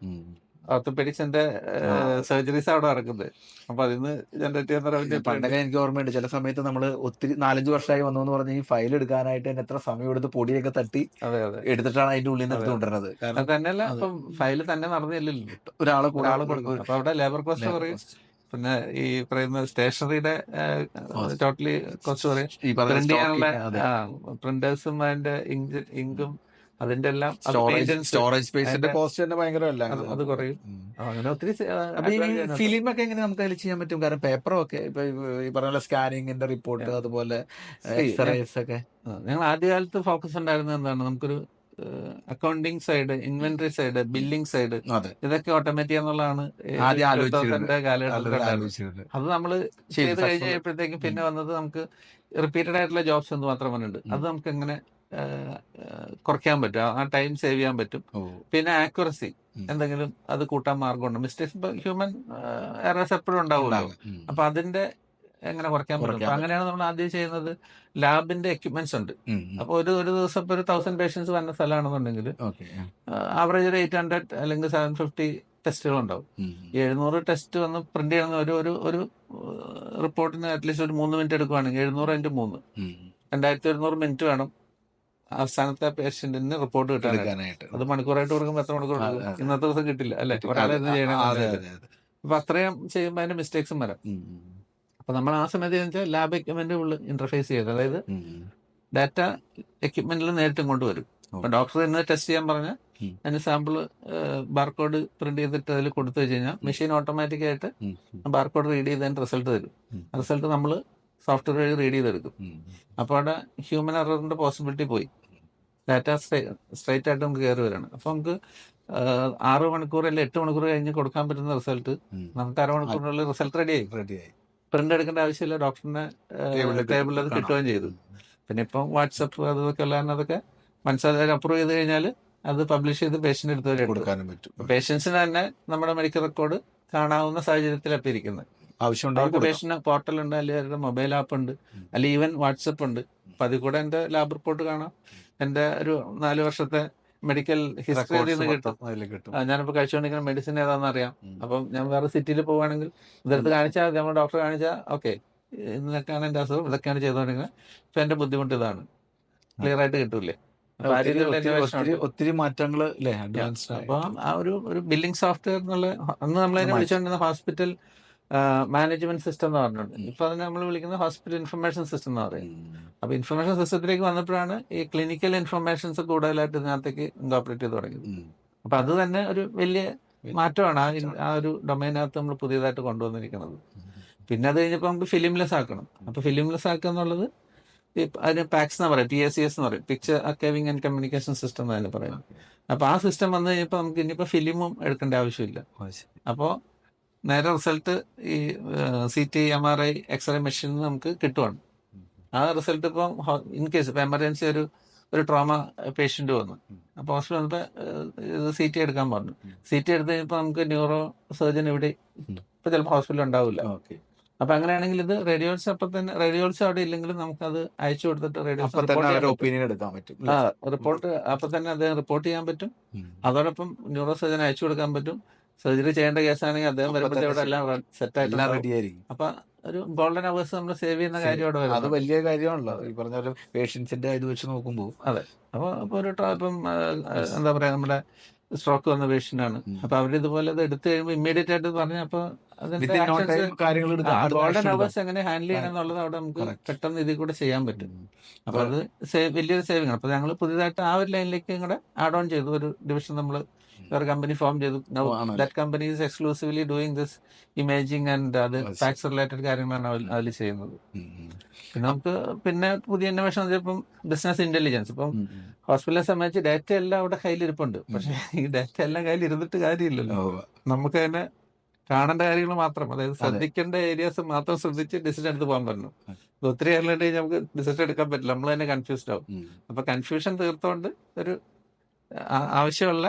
Speaker 2: ഓർത്തോപെഡിക്സിന്റെ സർജറീസ് അവിടെ നടക്കുന്നത്. അപ്പൊ അതിന്ന് ജനറേറ്റ് ചെയ്യുന്ന
Speaker 3: പണ്ടൊക്കെ എനിക്ക് ഓർമ്മയുണ്ട്, ചില സമയത്ത് നമ്മൾ ഒത്തിരി 4-5 വർഷമായി വന്നു എന്ന് പറഞ്ഞ് ഈ ഫയൽ എടുക്കാനായിട്ട് തന്നെ എത്ര സമയം എടുത്ത് പൊടിയൊക്കെ തട്ടി എടുത്തിട്ടാണ് അതിന്റെ ഉള്ളിൽ നിന്ന് എടുത്തുകൊണ്ടിരുന്നത്.
Speaker 2: അത് തന്നെയല്ല, ഇപ്പം ഫയൽ തന്നെ നടന്നില്ലല്ലോ, ഒരാളെ കൊടുക്കും. അപ്പൊ അവിടെ ലേബർ കോസ്റ്റ് പറയും. പിന്നെ ഈ പറയുന്ന സ്റ്റേഷനറിയുടെ ടോട്ടലി കോസ്റ്റ് പറയും. പ്രിന്റ് ചെയ്യാനുള്ള പ്രിന്റേഴ്സും അതിന്റെ ഇങ്കും അതിന്റെ എല്ലാം
Speaker 3: സ്റ്റോറേജ് സ്പേസിന്റെ കോസ്റ്റ് തന്നെ ഭയങ്കരമല്ല,
Speaker 2: അത് കുറയും. അങ്ങനെ ഒത്തിരി
Speaker 3: ഫിലിമൊക്കെ എങ്ങനെ നമുക്ക് അതിൽ ചെയ്യാൻ പറ്റും? കാരണം പേപ്പറും ഒക്കെ ഇപ്പൊ ഈ പറഞ്ഞ സ്കാനിങ്ങിന്റെ റിപ്പോർട്ട് അതുപോലെ എക്സ്റേസ് ഒക്കെ
Speaker 2: ഞങ്ങൾ ആദ്യകാലത്ത് ഫോക്കസ് ഉണ്ടായിരുന്നത് എന്താണ്, നമുക്കൊരു accounting side, inventory side, billing side ഇതൊക്കെ ഓട്ടോമേറ്റ് ചെയ്യാന്നുള്ളതാണ് കാലഘട്ടത്തിൽ. അത് നമ്മൾ ചെയ്ത് കഴിഞ്ഞപ്പോഴത്തേക്കും പിന്നെ വന്നത് നമുക്ക് റിപ്പീറ്റഡ് ആയിട്ടുള്ള ജോബ്സ് എന്ന് മാത്രം പറഞ്ഞിട്ടുണ്ട്. അത് നമുക്ക് എങ്ങനെ കുറയ്ക്കാൻ പറ്റും, ആ ടൈം സേവ് ചെയ്യാൻ പറ്റും. പിന്നെ ആക്യുറസി എന്തെങ്കിലും അത് കൂട്ടാൻ മാർഗമുണ്ട്. മിസ്റ്റേക്സ് ഇപ്പൊ ഹ്യൂമൻ എറേഴ്സ് എപ്പോഴും ഉണ്ടാവുമല്ലോ. അപ്പൊ അതിന്റെ എങ്ങനെ കുറയ്ക്കാൻ പറ്റും. അങ്ങനെയാണ് നമ്മൾ ആദ്യം ചെയ്യുന്നത്. ലാബിന്റെ എക്യുപ്മെന്റ്സ് ഉണ്ട്. അപ്പൊ ഒരു ദിവസം ഇപ്പൊ 1000 പേഷ്യൻസ് വന്ന സ്ഥലമാണെന്നുണ്ടെങ്കിൽ ആവറേജ് ഒരു 800 അല്ലെങ്കിൽ 750 ടെസ്റ്റുകൾ ഉണ്ടാവും. 700 ടെസ്റ്റ് വന്ന് പ്രിന്റ് ചെയ്യുന്ന ഒരു റിപ്പോർട്ടിന് അറ്റ്ലീസ്റ്റ് ഒരു 3 മിനിറ്റ് എടുക്കുവാണെങ്കിൽ 700 × 3 2100 മിനിറ്റ് വേണം അവസാനത്തെ പേഷ്യന്റിന് റിപ്പോർട്ട് കിട്ടാനായിട്ട്. അത് മണിക്കൂറായിട്ട് കൊടുക്കുമ്പോൾ എത്ര മണിക്കൂർ ഇന്നത്തെ ദിവസം കിട്ടില്ല അല്ലെ, ഒരാളെ ചെയ്യണം. അപ്പൊ അത്രയും ചെയ്യുമ്പോൾ അതിന്റെ മിസ്റ്റേക്സും വരാം. അപ്പൊ നമ്മൾ ആ സമയത്ത് ലാബ് എക്യുപ്മെന്റ് ഉള്ളിൽ ഇന്റർഫേസ് ചെയ്ത്, അതായത് ഡാറ്റ എക്യുപ്മെന്റിൽ നേരിട്ട് കൊണ്ടുവരും. അപ്പൊ ഡോക്ടർ ഇന്ന് ടെസ്റ്റ് ചെയ്യാൻ പറഞ്ഞാൽ അതിന് സാമ്പിള് ബാർകോഡ് പ്രിന്റ് ചെയ്തിട്ട് അതിൽ കൊടുത്തു വെച്ച് കഴിഞ്ഞാൽ മെഷീൻ ഓട്ടോമാറ്റിക് ആയിട്ട് ബാർകോഡ് റീഡ് ചെയ്തതിന് റിസൾട്ട് തരും. റിസൾട്ട് നമ്മൾ സോഫ്റ്റ്വെയർ വഴി റീഡ് ചെയ്തെടുക്കും. അപ്പോൾ അവിടെ ഹ്യൂമൻ എററിന്റെ പോസിബിലിറ്റി പോയി, ഡാറ്റ സ്ട്രൈറ്റ് ആയിട്ട് നമുക്ക് കയറി വരണം. അപ്പൊ നമുക്ക് 6 മണിക്കൂർ അല്ലെങ്കിൽ 8 മണിക്കൂർ കഴിഞ്ഞ് കൊടുക്കാൻ പറ്റുന്ന റിസൾട്ട് നമുക്ക് 1/2 മണിക്കൂറിനുള്ളിൽ റിസൾട്ട് റെഡിയായി. പ്രിന്റ് എടുക്കേണ്ട ആവശ്യമില്ല, ഡോക്ടറിന്റെ ടേബിളിൽ അത് കിട്ടുകയും ചെയ്തു. പിന്നെ ഇപ്പം വാട്സപ്പ് അതൊക്കെ ഉള്ളതാണ്. അതൊക്കെ മനസ്സിലാക്കി അപ്രൂവ് ചെയ്ത് കഴിഞ്ഞാൽ അത് പബ്ലിഷ് ചെയ്ത് പേഷ്യന്റ് എടുത്ത് വരെ കൊടുക്കാനും പറ്റും. പേഷ്യൻസിന് തന്നെ നമ്മുടെ മെഡിക്കൽ റെക്കോർഡ് കാണാവുന്ന സാഹചര്യത്തിലാണ് ഇരിക്കുന്നത്. ആവശ്യമുണ്ടാവും. പേഷ്യന്റ് പോർട്ടൽ ഉണ്ട്, അല്ലെങ്കിൽ അവരുടെ മൊബൈൽ ആപ്പ് ഉണ്ട്, അല്ലെങ്കിൽ ഈവൻ വാട്സപ്പ് ഉണ്ട്. അപ്പൊ അതിൽ കൂടെ എന്റെ ലാബ് റിപ്പോർട്ട് കാണാം, എന്റെ ഒരു 4 വർഷത്തെ മെഡിക്കൽ ഹിസ്റ്ററി അതിൽ നിന്ന് കിട്ടും. ഞാനിപ്പോ കഴിച്ചുകൊണ്ടിരിക്കുന്ന മെഡിസിൻ ഏതാണെന്ന് അറിയാം. അപ്പം ഞാൻ വേറെ സിറ്റിയിൽ പോവുകയാണെങ്കിൽ ഇതെടുത്ത് കാണിച്ചാൽ നമ്മൾ ഡോക്ടറെ കാണിച്ചാൽ ഓക്കെ ഇതൊക്കെയാണ് എന്റെ അസുഖം, ഇതൊക്കെയാണ് ചെയ്തുകൊണ്ടിരിക്കുന്നത്, ഇപ്പൊ എന്റെ ബുദ്ധിമുട്ട് ഇതാണ്, ക്ലിയർ ആയിട്ട് കിട്ടൂലേ.
Speaker 3: ഒത്തിരി മാറ്റങ്ങൾ.
Speaker 2: അപ്പൊ ആ ഒരു ബില്ലിംഗ് സോഫ്റ്റ്വെയർ എന്നുള്ള അന്ന് നമ്മളതിനെ വിളിച്ചുകൊണ്ടിരുന്ന ഹോസ്പിറ്റൽ മാനേജ്മെന്റ് സിസ്റ്റം എന്ന് പറഞ്ഞിട്ടുണ്ട്. ഇപ്പൊ അതിനെ നമ്മൾ വിളിക്കുന്നത് ഹോസ്പിറ്റൽ ഇൻഫർമേഷൻ സിസ്റ്റം എന്ന് പറയും. അപ്പൊ ഇൻഫർമേഷൻ സിസ്റ്റത്തിലേക്ക് വന്നപ്പോഴാണ് ഈ ക്ലിനിക്കൽ ഇൻഫർമേഷൻസ് കൂടുതലായിട്ട് ഇതിനകത്തേക്ക് ഇൻകോർപ്പറേറ്റ് ചെയ്ത് തുടങ്ങിയത്. അപ്പൊ അത് തന്നെ ഒരു വലിയ മാറ്റമാണ് ആ ഒരു ഡൊമൈനകത്ത് നമ്മൾ പുതിയതായിട്ട് കൊണ്ടുവന്നിരിക്കുന്നത്. പിന്നെ അത് കഴിഞ്ഞപ്പോൾ നമുക്ക് ഫിലിംലെസ് ആക്കണം. അപ്പൊ ഫിലിംലെസ് ആക്കുക എന്നുള്ളത് അതിന് പാക്സ് എന്ന് പറയും, PACS എന്ന് പറയും, പിക്ചർ അർക്കൈവിംഗ് ആൻഡ് കമ്മ്യൂണിക്കേഷൻ സിസ്റ്റം എന്നാണ് പറയുന്നത്. അപ്പൊ ആ സിസ്റ്റം വന്നു കഴിഞ്ഞപ്പോൾ നമുക്ക് ഇനിയിപ്പോൾ ഫിലിമും എടുക്കേണ്ട ആവശ്യമില്ല. അപ്പോൾ നേരെ റിസൾട്ട് ഈ CT, MRI, എക്സ്റേ മെഷീൻ നമുക്ക് കിട്ടുവാണ്. ആ റിസൾട്ട് ഇപ്പം ഇൻ കേസ് ഇപ്പം എമർജൻസി ഒരു ട്രോമ പേഷ്യന്റ് വന്നു, അപ്പോൾ ഹോസ്പിറ്റൽ വന്നപ്പോൾ ഇത് CT എടുക്കാൻ പറഞ്ഞു. CT എടുത്ത് കഴിഞ്ഞപ്പോൾ നമുക്ക് ന്യൂറോ സർജൻ ഇവിടെ ഇപ്പം ചിലപ്പോൾ ഹോസ്പിറ്റലിൽ ഉണ്ടാവില്ല. അപ്പൊ അങ്ങനെയാണെങ്കിൽ ഇത് റേഡിയോൾസ് റേഡിയോൾസ് അവിടെ ഇല്ലെങ്കിലും നമുക്കത് അയച്ചു കൊടുത്തിട്ട് റേഡിയോൾസ്
Speaker 3: അപ്പൊ തന്നെ അവരുടെ ഒപ്പീനിയൻ എടുക്കാൻ പറ്റും.
Speaker 2: റിപ്പോർട്ട് അപ്പൊ തന്നെ അദ്ദേഹം റിപ്പോർട്ട് ചെയ്യാൻ പറ്റും. അതോടൊപ്പം ന്യൂറോ സർജൻ അയച്ചു കൊടുക്കാൻ പറ്റും. സർജറി ചെയ്യേണ്ട കേസാണെങ്കിൽ അദ്ദേഹം വരുമ്പോഴത്തെ ഇവിടെ എല്ലാം സെറ്റ്
Speaker 3: എല്ലാം
Speaker 2: ആയിട്ട്
Speaker 3: റെഡി ആയിരിക്കും.
Speaker 2: അപ്പൊ ഒരു ഗോൾഡൻ അവേഴ്സ് നമ്മൾ സേവ് ചെയ്യുന്ന കാര്യം അവിടെ
Speaker 3: അത്
Speaker 2: വരുന്നത്.
Speaker 3: വലിയ കാര്യമാണല്ലോ ഈ പറഞ്ഞ ഒരു പേഷ്യൻസിന്റെ ഇത് വെച്ച് നോക്കുമ്പോൾ.
Speaker 2: അതെ. അപ്പൊ ഒരു ഇപ്പം എന്താ പറയാ, നമ്മുടെ സ്ട്രോക്ക് വന്ന പേഷ്യന്റ് ആണ്. അപ്പൊ അവരിതുപോലെ ഇത് എടുത്തു കഴിയുമ്പോൾ ഇമ്മീഡിയറ്റ് ആയിട്ട് പറഞ്ഞാൽ അപ്പൊ അതിന്റെ
Speaker 3: കാര്യങ്ങൾ
Speaker 2: ഗോൾഡൻ അവേഴ്സ് എങ്ങനെ ഹാൻഡിൽ ചെയ്യണം എന്നുള്ളത് അവിടെ നമുക്ക് പെട്ടെന്ന് ഇതിൽ കൂടെ ചെയ്യാൻ പറ്റും. അപ്പൊ അത് വലിയൊരു സേവിങ് ആണ്. അപ്പൊ ഞങ്ങൾ പുതിയതായിട്ട് ആ ഒരു ലൈനിലേക്ക് കൂടെ ആഡ് ഓൺ ചെയ്തു. ഒരു ഡിവിഷൻ നമ്മൾ ഒരു കമ്പനി ഫോം ചെയ്തു. That company is exclusively doing this imaging and അത് ഫാക്സ് റിലേറ്റഡ് കാര്യങ്ങളാണ് അതിൽ ചെയ്യുന്നത്. പിന്നെ നമുക്ക് പുതിയ ഇന്നോവേഷൻ ഇപ്പം ബിസിനസ് ഇന്റലിജൻസ്. ഇപ്പം ഹോസ്പിറ്റലിനെ സംബന്ധിച്ച് ഡാറ്റ എല്ലാം അവിടെ കയ്യിലിരിപ്പുണ്ട്. പക്ഷെ ഈ ഡാറ്റ എല്ലാം കയ്യിൽ ഇരുന്നിട്ട് കാര്യമില്ലല്ലോ. നമുക്ക് തന്നെ കാണേണ്ട കാര്യങ്ങൾ മാത്രം, അതായത് ശ്രദ്ധിക്കേണ്ട ഏരിയാസ് മാത്രം ശ്രദ്ധിച്ച് ഡിസിഷൻ എടുത്ത് പോകാൻ പറഞ്ഞു. ഒത്തിരി കാര്യങ്ങളുണ്ടെങ്കിൽ നമുക്ക് ഡിസിഷൻ എടുക്കാൻ പറ്റില്ല, നമ്മൾ തന്നെ കൺഫ്യൂസ്ഡ് ആവും. അപ്പൊ കൺഫ്യൂഷൻ തീർത്തോണ്ട് ഒരു ആവശ്യമുള്ള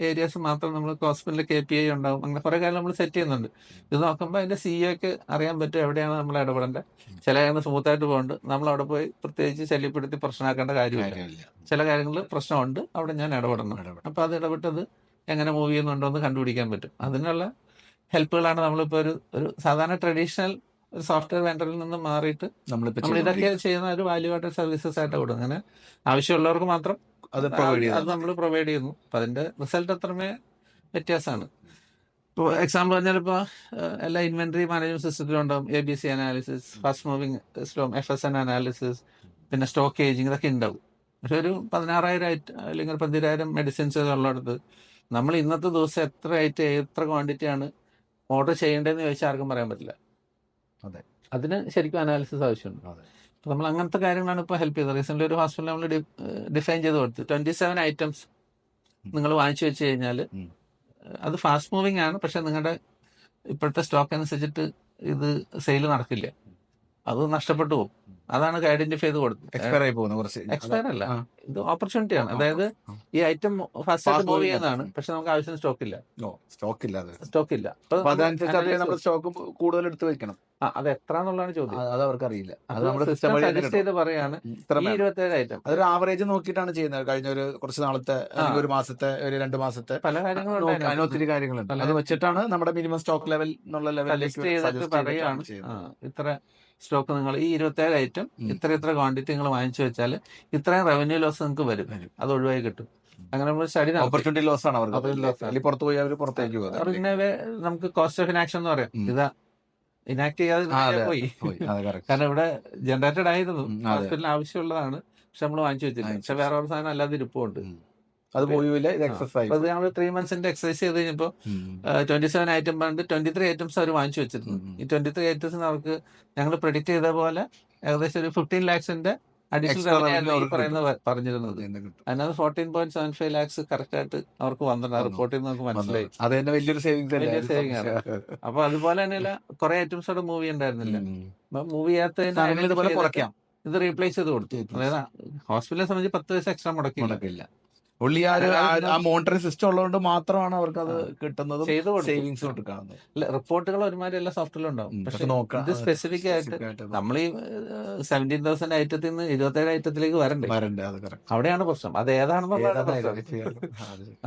Speaker 2: ഏരിയാസ് മാത്രം നമ്മൾ ഹോസ്പിറ്റലിൽ KPI ഉണ്ടാവും. അങ്ങനെ കുറെ കാര്യം നമ്മൾ സെറ്റ് ചെയ്യുന്നുണ്ട്. ഇത് നോക്കുമ്പോൾ അതിന്റെ സിഇഒക്ക് അറിയാൻ പറ്റും എവിടെയാണ് നമ്മൾ ഇടപെടേണ്ടത്. ചില കാര്യങ്ങൾ സ്മൂത്ത് ആയിട്ട് പോകുന്നുണ്ട്, നമ്മൾ അവിടെ പോയി പ്രത്യേകിച്ച് ശല്യപ്പെടുത്തി പ്രശ്നമാക്കേണ്ട കാര്യമില്ല. ചില കാര്യങ്ങളിൽ പ്രശ്നമുണ്ട്, അവിടെ ഞാൻ ഇടപെടണം. അപ്പൊ അത് ഇടപെട്ടത് എങ്ങനെ മൂവ് ചെയ്യുന്നുണ്ടോ എന്ന് കണ്ടുപിടിക്കാൻ പറ്റും. അതിനുള്ള ഹെൽപ്പുകളാണ് നമ്മളിപ്പോൾ ഒരു സാധാരണ ട്രഡീഷണൽ ഒരു സോഫ്റ്റ്വെയർ വെണ്ടറിൽ നിന്ന് മാറിയിട്ട് നമ്മൾ ഇതൊക്കെ ചെയ്യുന്ന ഒരു വാല്യൂ ആയിട്ട് സർവീസസ് ആയിട്ട് കൊടുക്കും. അങ്ങനെ ആവശ്യമുള്ളവർക്ക് മാത്രം അത് നമ്മൾ പ്രൊവൈഡ് ചെയ്യുന്നു. അപ്പൊ അതിന്റെ റിസൾട്ട് അത്രമേ വ്യത്യാസമാണ്. ഇപ്പോൾ എക്സാമ്പിൾ പറഞ്ഞാൽ ഇപ്പോൾ എല്ലാ ഇൻവെന്ററി മാനേജ്മെന്റ് സിസ്റ്റത്തിലും ഉണ്ടാവും ABC analysis, fast moving stock FSN analysis, പിന്നെ സ്റ്റോക്ക് ഏജിങ്, ഇതൊക്കെ ഉണ്ടാവും. പക്ഷെ ഒരു 16,000 അല്ലെങ്കിൽ 12,000 മെഡിസിൻസ് ഉള്ളിടത്ത് നമ്മൾ ഇന്നത്തെ ദിവസം എത്ര ക്വാണ്ടിറ്റിയാണ് ഓർഡർ ചെയ്യേണ്ടതെന്ന് ചോദിച്ചാൽ ആർക്കും പറയാൻ പറ്റില്ല. അതിന് ശരിക്കും അനാലിസിസ് ആവശ്യമുണ്ട്. അപ്പോൾ നമ്മൾ അങ്ങനത്തെ കാര്യങ്ങളാണ് ഇപ്പോൾ ഹെൽപ്പ് ചെയ്തത്. റീസെൻ്റ്ലി ഒരു ഹോസ്പിറ്റൽ നമ്മൾ ഡിഫൈൻ ചെയ്ത് കൊടുത്തു. 27 items നിങ്ങൾ വാങ്ങിച്ചു വെച്ച് കഴിഞ്ഞാൽ അത് ഫാസ്റ്റ് മൂവിങ് ആണ്, പക്ഷെ നിങ്ങളുടെ ഇപ്പോഴത്തെ സ്റ്റോക്ക് അനുസരിച്ചിട്ട് ഇത് സെയിൽ നടക്കില്ല, അത് നഷ്ടപ്പെട്ടു പോകും. അതാണ് ഐഡന്റിഫൈ ചെയ്ത് കൊടുത്തത്. എക്സ്പയർ അല്ല, ഇത് ഓപ്പർച്യൂണിറ്റി ആണ്. അതായത് ഈ ഐറ്റം ഫാസ്റ്റ് മൂവ് ചെയ്യുന്നതാണ്, പക്ഷെ നമുക്ക് ആവശ്യത്തിന് സ്റ്റോക്ക് ഇല്ല.
Speaker 3: സ്റ്റോക്ക് കൂടുതൽ എടുത്ത് വെക്കണം.
Speaker 2: അത് എത്ര എന്നുള്ളതാണ് ചോദ്യം.
Speaker 3: അത് അവർക്ക് അറിയില്ല.
Speaker 2: സജസ്റ്റ് ചെയ്ത് പറയാണ് 27 ഐറ്റം.
Speaker 3: അതൊരു ആവറേജ് നോക്കിയിട്ടാണ് ചെയ്യുന്നത്. കഴിഞ്ഞ ഒരു കുറച്ച് നാളത്തെ, ഒരു മാസത്തെ, ഒരു 2 മാസത്തെ
Speaker 2: പല കാര്യങ്ങളും
Speaker 3: അതിന് ഒത്തിരി കാര്യങ്ങളുണ്ട്. അത് വെച്ചിട്ടാണ് നമ്മുടെ മിനിമം സ്റ്റോക്ക് ലെവൽ എന്നുള്ള
Speaker 2: ലെവലിലേക്ക് പറയുകയാണ്. ഇത്ര സ്റ്റോക്ക് നിങ്ങൾ ഈ 27 ഐറ്റം ഇത്ര ക്വാണ്ടിറ്റി നിങ്ങൾ വാങ്ങിച്ചു വെച്ചാൽ ഇത്രയും റവന്യൂ ലോസ് നിങ്ങൾക്ക് വരും, അത് ഒഴിവായി കിട്ടും. അങ്ങനെ നമ്മൾ സ്റ്റഡി
Speaker 3: ഓപ്പർച്യൂണിറ്റി ലോസ് ആണ് അവർക്ക്. പുറത്തു പോയി അവർ പുറത്തേക്ക് പോകും.
Speaker 2: പിന്നെ നമുക്ക് കോസ്റ്റ് ഓഫ് ഇനാക്ഷൻ എന്ന് പറയാം. ഇതാ ഇനാക്ട് ചെയ്യാതെ പോയി, കാരണം ഇവിടെ ജനറേറ്റഡ് ആയിരുന്നു, ഹോസ്പിറ്റലിന് ആവശ്യമുള്ളതാണ്, പക്ഷെ നമ്മൾ വാങ്ങിച്ചു വെച്ചില്ല. പക്ഷെ വേറെ ഒരു സാധനം അല്ലാതെ ഇരിപ്പുണ്ട്,
Speaker 3: അത് പോയില്ല. ഇത് എക്സസൈസ്
Speaker 2: അത് ഞങ്ങൾ 3 months എക്സസൈസ് ചെയ്ത് കഴിഞ്ഞപ്പോൾ 27 ഐറ്റം പറഞ്ഞിട്ട് 23 items അവർ വാങ്ങിച്ചു വെച്ചിരുന്നു. ഈ 23 items അവർക്ക് ഞങ്ങൾ പ്രെഡിക്റ്റ് ചെയ്ത പോലെ ഏകദേശം ഒരു 15 lakhs അഡീഷണൽ പറഞ്ഞിരുന്നത്. അതിനകത്ത് 14.75 lakhs കറക്റ്റ് ആയിട്ട് അവർക്ക് വന്നിട്ടുണ്ട്. ആ റിപ്പോർട്ടിൽ നിന്ന് നമുക്ക് മനസ്സിലായി.
Speaker 3: അത് തന്നെ വലിയൊരു സേവിംഗ്
Speaker 2: ആണ്. അപ്പൊ അതുപോലെ തന്നെയല്ല കുറെ ഐറ്റംസ് അവിടെ മൂവ് ചെയ്യണ്ടായിരുന്നില്ല. മൂവ് ചെയ്യാത്തതിന് ഇത് റീപ്ലേസ് ചെയ്ത് കൊടുത്തു. അതായത് ഹോസ്പിറ്റലിനെ സംബന്ധിച്ച് 10 പൈസ എക്സ്ട്രാ മുടക്കില്ല.
Speaker 3: ഉള്ളി ആ മോണിറ്ററിംഗ് സിസ്റ്റം ഉള്ളതുകൊണ്ട് മാത്രമാണ് അവർക്ക് അത് കിട്ടുന്നത്, സേവിങ്സ് കാണുന്നത്.
Speaker 2: റിപ്പോർട്ടുകൾ ഒരുമാതിരി എല്ലാ സോഫ്റ്റ്വെയറിലും ഉണ്ടാവും. പക്ഷെ ഇത് സ്പെസിഫിക് ആയിട്ട് നമ്മൾ ഈ 17,000 ഐറ്റത്തിൽ നിന്ന് 27 ഐറ്റത്തിലേക്ക് വരണ്ടേ, അവിടെയാണ് പ്രശ്നം. അത് ഏതാണെന്നുള്ളത്.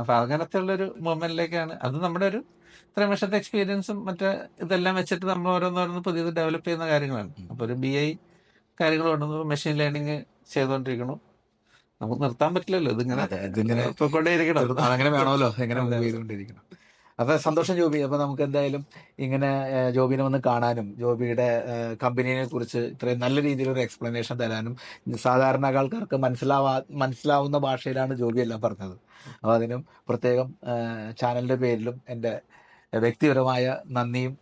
Speaker 2: അപ്പൊ അങ്ങനത്തെ ഉള്ളൊരു മൊമെന്റിലേക്കാണ് അത്. നമ്മുടെ ഒരു ഇത്രയും വർഷത്തെ എക്സ്പീരിയൻസും മറ്റേ ഇതെല്ലാം വെച്ചിട്ട് നമ്മൾ ഓരോന്നോരോന്ന് പുതിയത് ഡെവലപ്പ് ചെയ്യുന്ന കാര്യങ്ങളാണ്. അപ്പൊ ഒരു BI കാര്യങ്ങൾ കൊണ്ടുവന്നു, മെഷീൻ ലേണിംഗ് ചെയ്തുകൊണ്ടിരിക്കണം. നമുക്ക് നിർത്താൻ പറ്റില്ലല്ലോ, ഇതിങ്ങനെ
Speaker 3: അങ്ങനെ വേണമല്ലോ, എങ്ങനെ മൂവ് ചെയ്തുകൊണ്ടിരിക്കണം. അപ്പൊ സന്തോഷം ജോബി. അപ്പൊ നമുക്ക് എന്തായാലും ഇങ്ങനെ ജോബിനെ വന്ന് കാണാനും ജോബിയുടെ കമ്പനിയെ കുറിച്ച് ഇത്രയും നല്ല രീതിയിലൊരു എക്സ്പ്ലനേഷൻ തരാനും സാധാരണ ആൾക്കാർക്ക് മനസ്സിലാവുന്ന ഭാഷയിലാണ് ജോബി എല്ലാം പറഞ്ഞത്. അപ്പൊ അതിനും പ്രത്യേകം ചാനലിന്റെ പേരിലും എൻ്റെ വ്യക്തിപരമായ നന്ദിയും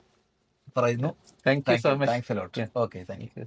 Speaker 3: പറയുന്നു.
Speaker 2: Thank you so much.
Speaker 3: Thanks a lot. Okay, thank you.